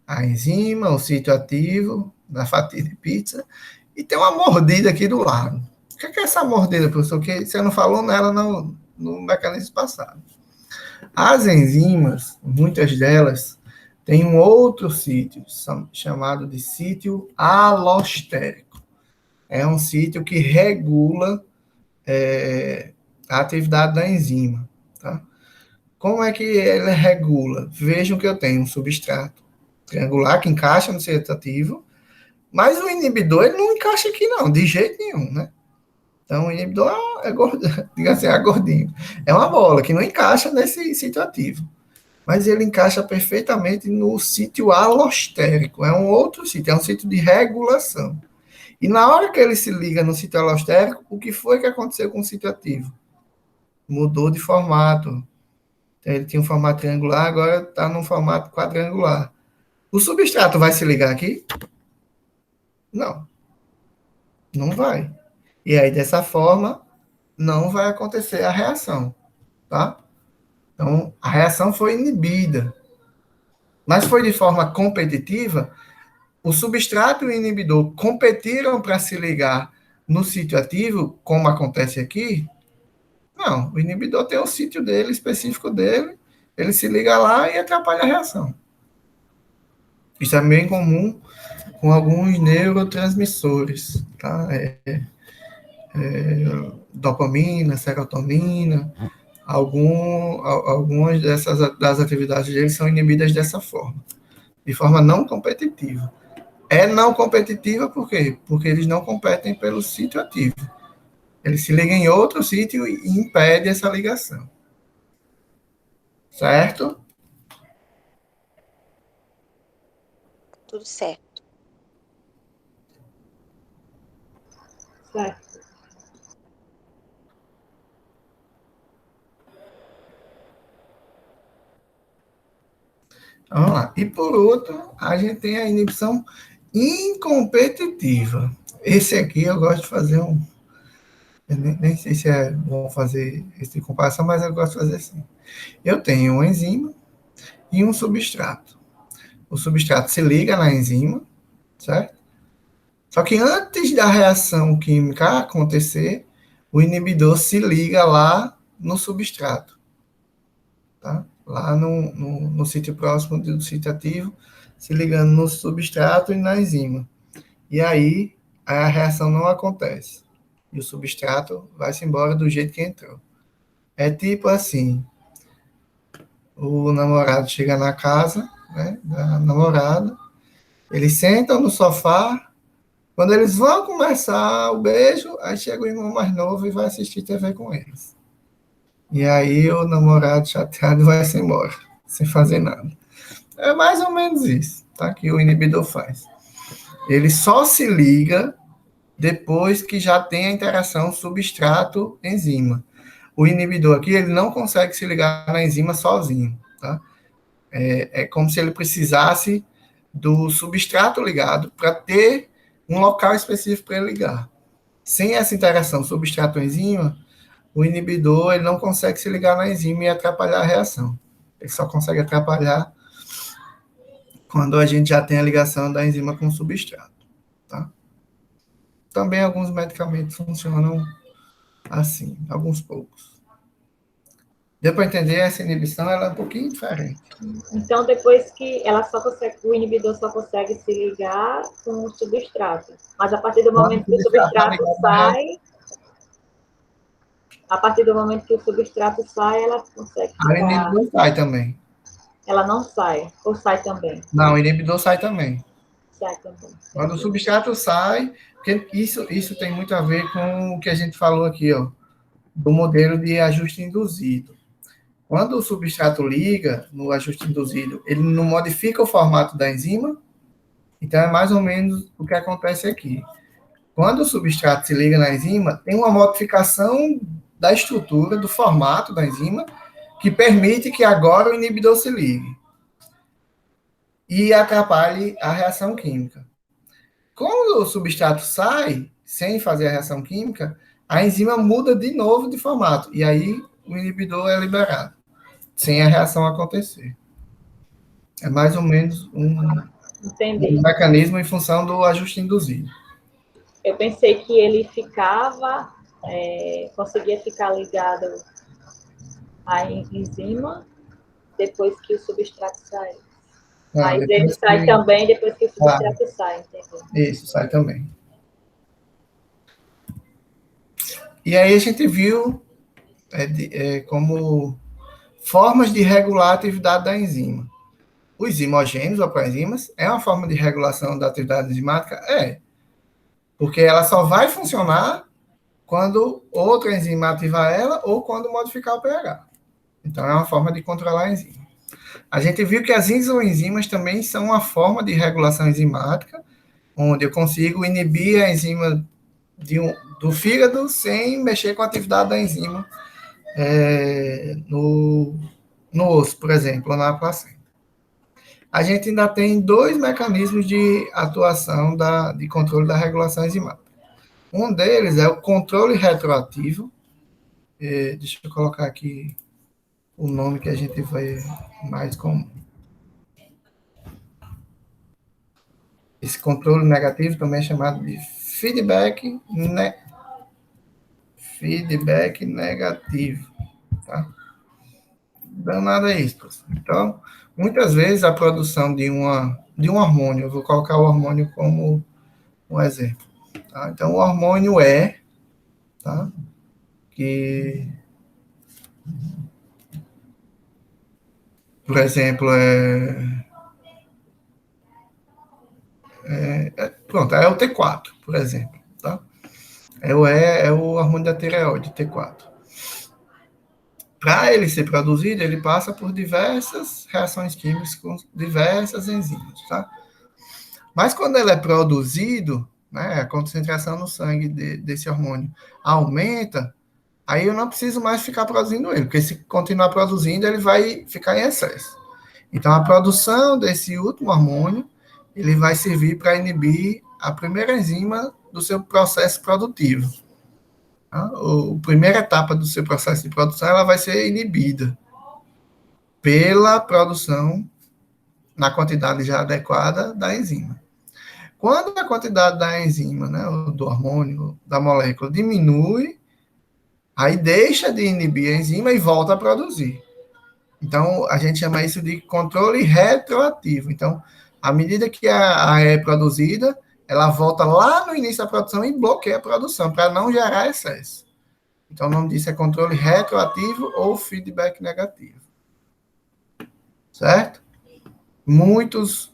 A enzima, o sítio ativo da fatia de pizza, e tem uma mordida aqui do lado. O que é essa mordida, professor? Que você não falou nela no mecanismo passado. As enzimas, muitas delas, têm um outro sítio, chamado de sítio alostérico. É um sítio que regula a atividade da enzima. Tá? Como é que ele regula? Vejam que eu tenho um substrato triangular que encaixa no sítio ativo, mas o inibidor ele não encaixa aqui não, de jeito nenhum, né? Então, o inibidor é gordinho, diga assim, é gordinho. É uma bola que não encaixa nesse sítio ativo. Mas ele encaixa perfeitamente no sítio alostérico. É um outro sítio, é um sítio de regulação. E na hora que ele se liga no sítio alostérico, o que foi que aconteceu com o sítio ativo? Mudou de formato. Então, ele tinha um formato triangular, agora está num formato quadrangular. O substrato vai se ligar aqui? Não. Não vai. E aí, dessa forma, não vai acontecer a reação. tá? Então, a reação foi inibida. Mas foi de forma competitiva. O substrato e o inibidor competiram para se ligar no sítio ativo, como acontece aqui? Não, o inibidor tem o sítio dele, específico dele, ele se liga lá e atrapalha a reação. Isso é bem comum com alguns neurotransmissores, tá? Dopamina, serotonina, algumas das atividades deles são inibidas dessa forma, de forma não competitiva. É não competitiva por quê? Porque eles não competem pelo sítio ativo. Eles se ligam em outro sítio e impede essa ligação. Certo? Tudo certo. Certo. Vamos lá. E por outro, a gente tem a inibição incompetitiva. Esse aqui eu gosto de fazer um. Eu nem sei se é bom fazer esse de comparação, mas eu gosto de fazer assim. Eu tenho uma enzima e um substrato. O substrato se liga na enzima, certo? Só que antes da reação química acontecer, o inibidor se liga lá no substrato, tá? Lá no sítio próximo do sítio ativo, se ligando no substrato e na enzima. E aí a reação não acontece. E o substrato vai-se embora do jeito que entrou. É tipo assim, o namorado chega na casa, né, da namorada, eles sentam no sofá, quando eles vão começar o beijo, aí chega o irmão mais novo e vai assistir TV com eles. E aí o namorado chateado vai-se embora, sem fazer nada. É mais ou menos isso, tá? Que o inibidor faz. Ele só se liga depois que já tem a interação substrato-enzima. O inibidor aqui, ele não consegue se ligar na enzima sozinho, tá? É como se ele precisasse do substrato ligado para ter um local específico para ele ligar. Sem essa interação substrato-enzima, o inibidor ele não consegue se ligar na enzima e atrapalhar a reação. Ele só consegue atrapalhar quando a gente já tem a ligação da enzima com o substrato, tá? Também alguns medicamentos funcionam assim, alguns poucos. Deu para entender? Essa inibição ela é um pouquinho diferente. Então, depois que ela só consegue, o inibidor só consegue se ligar com o substrato. Mas a partir do momento que o substrato sai, ela consegue ficar... A inibidor sai também. Ela não sai, ou sai também? Não, o inibidor sai também. Sai também. Quando o substrato sai, porque isso tem muito a ver com o que a gente falou aqui, ó, do modelo de ajuste induzido. Quando o substrato liga no ajuste induzido, ele não modifica o formato da enzima, então é mais ou menos o que acontece aqui. Quando o substrato se liga na enzima, tem uma modificação da estrutura, do formato da enzima, que permite que agora o inibidor se ligue e atrapalhe a reação química. Quando o substrato sai, sem fazer a reação química, a enzima muda de novo de formato, e aí o inibidor é liberado, sem a reação acontecer. É mais ou menos um mecanismo em função do ajuste induzido. Eu pensei que ele ficava, conseguia ficar ligado à enzima depois que o substrato sai. Mas ele sai também depois que o substrato sai, entendeu? Isso, sai também. E aí a gente viu como formas de regular a atividade da enzima. Os zimogênios, ou coenzimas, é uma forma de regulação da atividade enzimática? Porque ela só vai funcionar quando outra enzima ativar ela ou quando modificar o pH. Então, é uma forma de controlar a enzima. A gente viu que as isoenzimas também são uma forma de regulação enzimática, onde eu consigo inibir a enzima do fígado sem mexer com a atividade da enzima no osso, por exemplo, ou na placenta. A gente ainda tem 2 mecanismos de atuação de controle da regulação enzimática. Um deles é o controle retroativo. Deixa eu colocar aqui o nome que a gente vê mais comum. Esse controle negativo também é chamado de feedback negativo. Tá? Danado é isso, pessoal. Então, muitas vezes a produção de um hormônio, eu vou colocar o hormônio como um exemplo. Tá? Então, o hormônio tá? Que, por exemplo, pronto, é o T4, por exemplo. Tá? É o hormônio da tireoide, T4. Para ele ser produzido, ele passa por diversas reações químicas com diversas enzimas, tá? Mas quando ele é produzido, né, a concentração no sangue desse hormônio aumenta, aí eu não preciso mais ficar produzindo ele, porque se continuar produzindo, ele vai ficar em excesso. Então, a produção desse último hormônio, ele vai servir para inibir a primeira enzima do seu processo produtivo. A primeira etapa do seu processo de produção, ela vai ser inibida pela produção na quantidade já adequada da enzima. Quando a quantidade da enzima, né, do hormônio, da molécula, diminui, aí deixa de inibir a enzima e volta a produzir. Então, a gente chama isso de controle retroativo. Então, à medida que é produzida, ela volta lá no início da produção e bloqueia a produção, para não gerar excesso. Então, o nome disso é controle retroativo ou feedback negativo. Certo? Muitos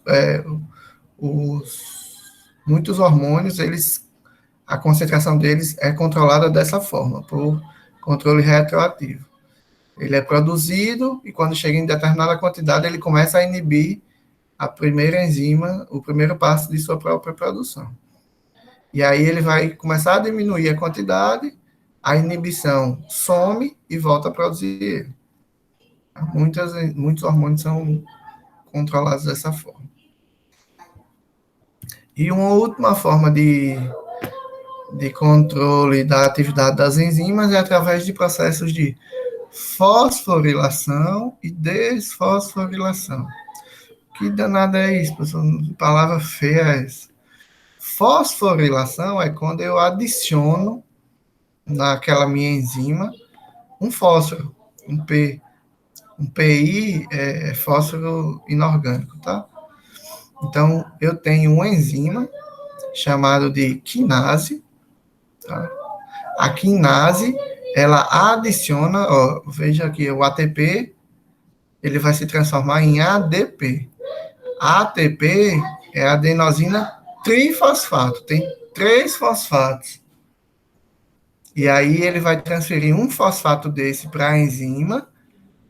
hormônios, a concentração deles é controlada dessa forma, por controle retroativo. Ele é produzido e quando chega em determinada quantidade, ele começa a inibir a primeira enzima, o primeiro passo de sua própria produção. E aí ele vai começar a diminuir a quantidade, a inibição some e volta a produzir ele. Muitos hormônios são controlados dessa forma. E uma última forma de controle da atividade das enzimas é através de processos de fosforilação e desfosforilação. Que danada é isso, pessoal? Palavra feia é essa. Fosforilação é quando eu adiciono naquela minha enzima um fósforo, um P. Um PI é fósforo inorgânico, tá? Então, eu tenho uma enzima chamada de quinase, tá? A quinase, ela adiciona, veja aqui, o ATP, ele vai se transformar em ADP. ATP é adenosina trifosfato, tem 3 fosfatos. E aí ele vai transferir um fosfato desse para a enzima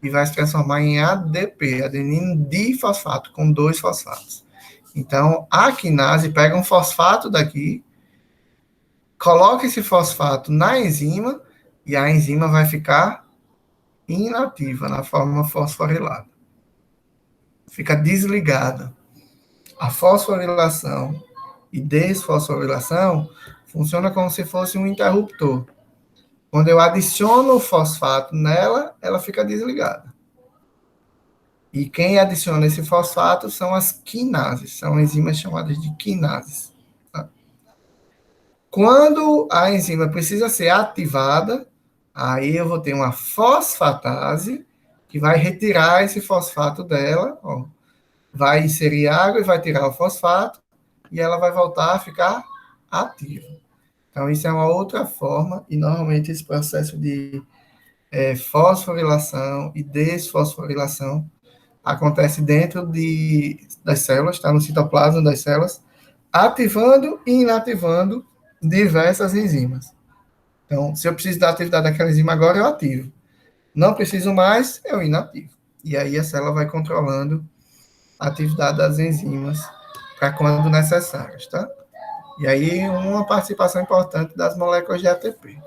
e vai se transformar em ADP, adenina difosfato, com 2 fosfatos. Então, a quinase pega um fosfato daqui, coloca esse fosfato na enzima e a enzima vai ficar inativa, na forma fosforilada. Fica desligada. A fosforilação e desfosforilação funciona como se fosse um interruptor. Quando eu adiciono o fosfato nela, ela fica desligada. E quem adiciona esse fosfato são as quinases, são enzimas chamadas de quinases. Tá? Quando a enzima precisa ser ativada, aí eu vou ter uma fosfatase, que vai retirar esse fosfato dela, vai inserir água e vai tirar o fosfato, e ela vai voltar a ficar ativa. Então, isso é uma outra forma, e normalmente esse processo de fosforilação e desfosforilação acontece dentro das células, está no citoplasma das células, ativando e inativando diversas enzimas. Então, se eu preciso da atividade daquela enzima agora, eu ativo. Não preciso mais, eu inativo. E aí a célula vai controlando a atividade das enzimas para quando necessárias, tá? E aí uma participação importante das moléculas de ATP.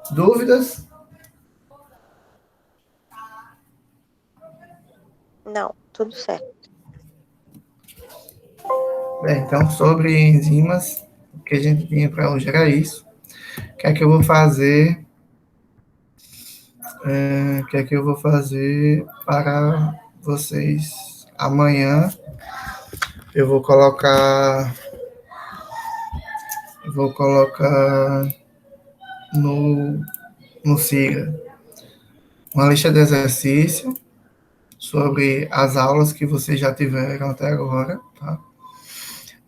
Dúvidas? Não, tudo certo. Bem, então, sobre enzimas, o que a gente tinha para hoje era isso. O que é que eu vou fazer O que é que eu vou fazer para vocês amanhã? Eu vou colocar no, no Siga uma lista de exercício sobre as aulas que vocês já tiveram até agora, tá?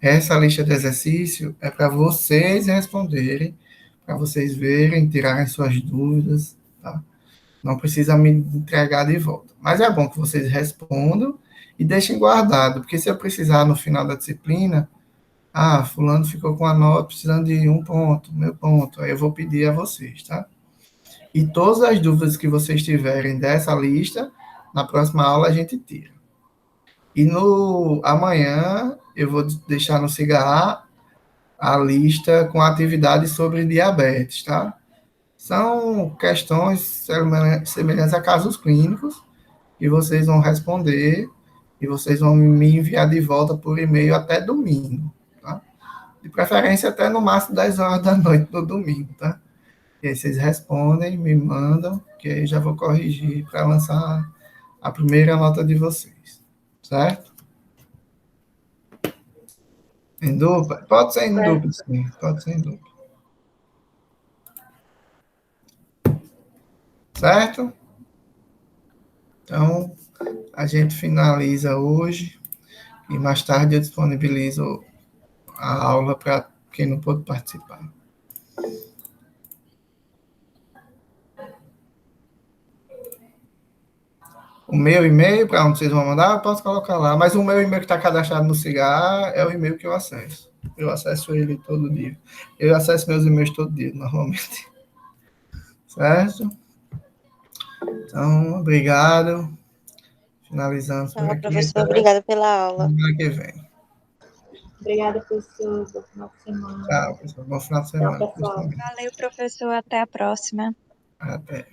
Essa lista de exercício é para vocês responderem, para vocês verem, tirarem suas dúvidas, tá? Não precisa me entregar de volta. Mas é bom que vocês respondam e deixem guardado, porque se eu precisar no final da disciplina, fulano ficou com a nota precisando de um ponto, meu ponto, aí eu vou pedir a vocês, tá? E todas as dúvidas que vocês tiverem dessa lista, na próxima aula a gente tira. E no amanhã eu vou deixar no Cigarra a lista com atividades sobre diabetes, tá? São questões semelhantes a casos clínicos que vocês vão responder e vocês vão me enviar de volta por e-mail até domingo, tá? De preferência até no máximo 10 horas da noite do domingo, tá? E aí vocês respondem, me mandam, que aí já vou corrigir para lançar a primeira nota de vocês, certo? Em dupla? Pode ser em dupla, sim, pode ser em dupla. Certo? Então, a gente finaliza hoje e mais tarde eu disponibilizo a aula para quem não pôde participar. O meu e-mail, para onde vocês vão mandar, eu posso colocar lá. Mas o meu e-mail que está cadastrado no Cigar é o e-mail que eu acesso. Eu acesso ele todo dia. Eu acesso meus e-mails todo dia, normalmente. Certo? Então, obrigado. Finalizamos por aqui. Professor, obrigada pela aula. Semana que vem. Obrigada, professor. Bom final de semana. Tchau, pessoal. Bom final de semana. Tchau, pessoal. Valeu, professor. Até a próxima. Até.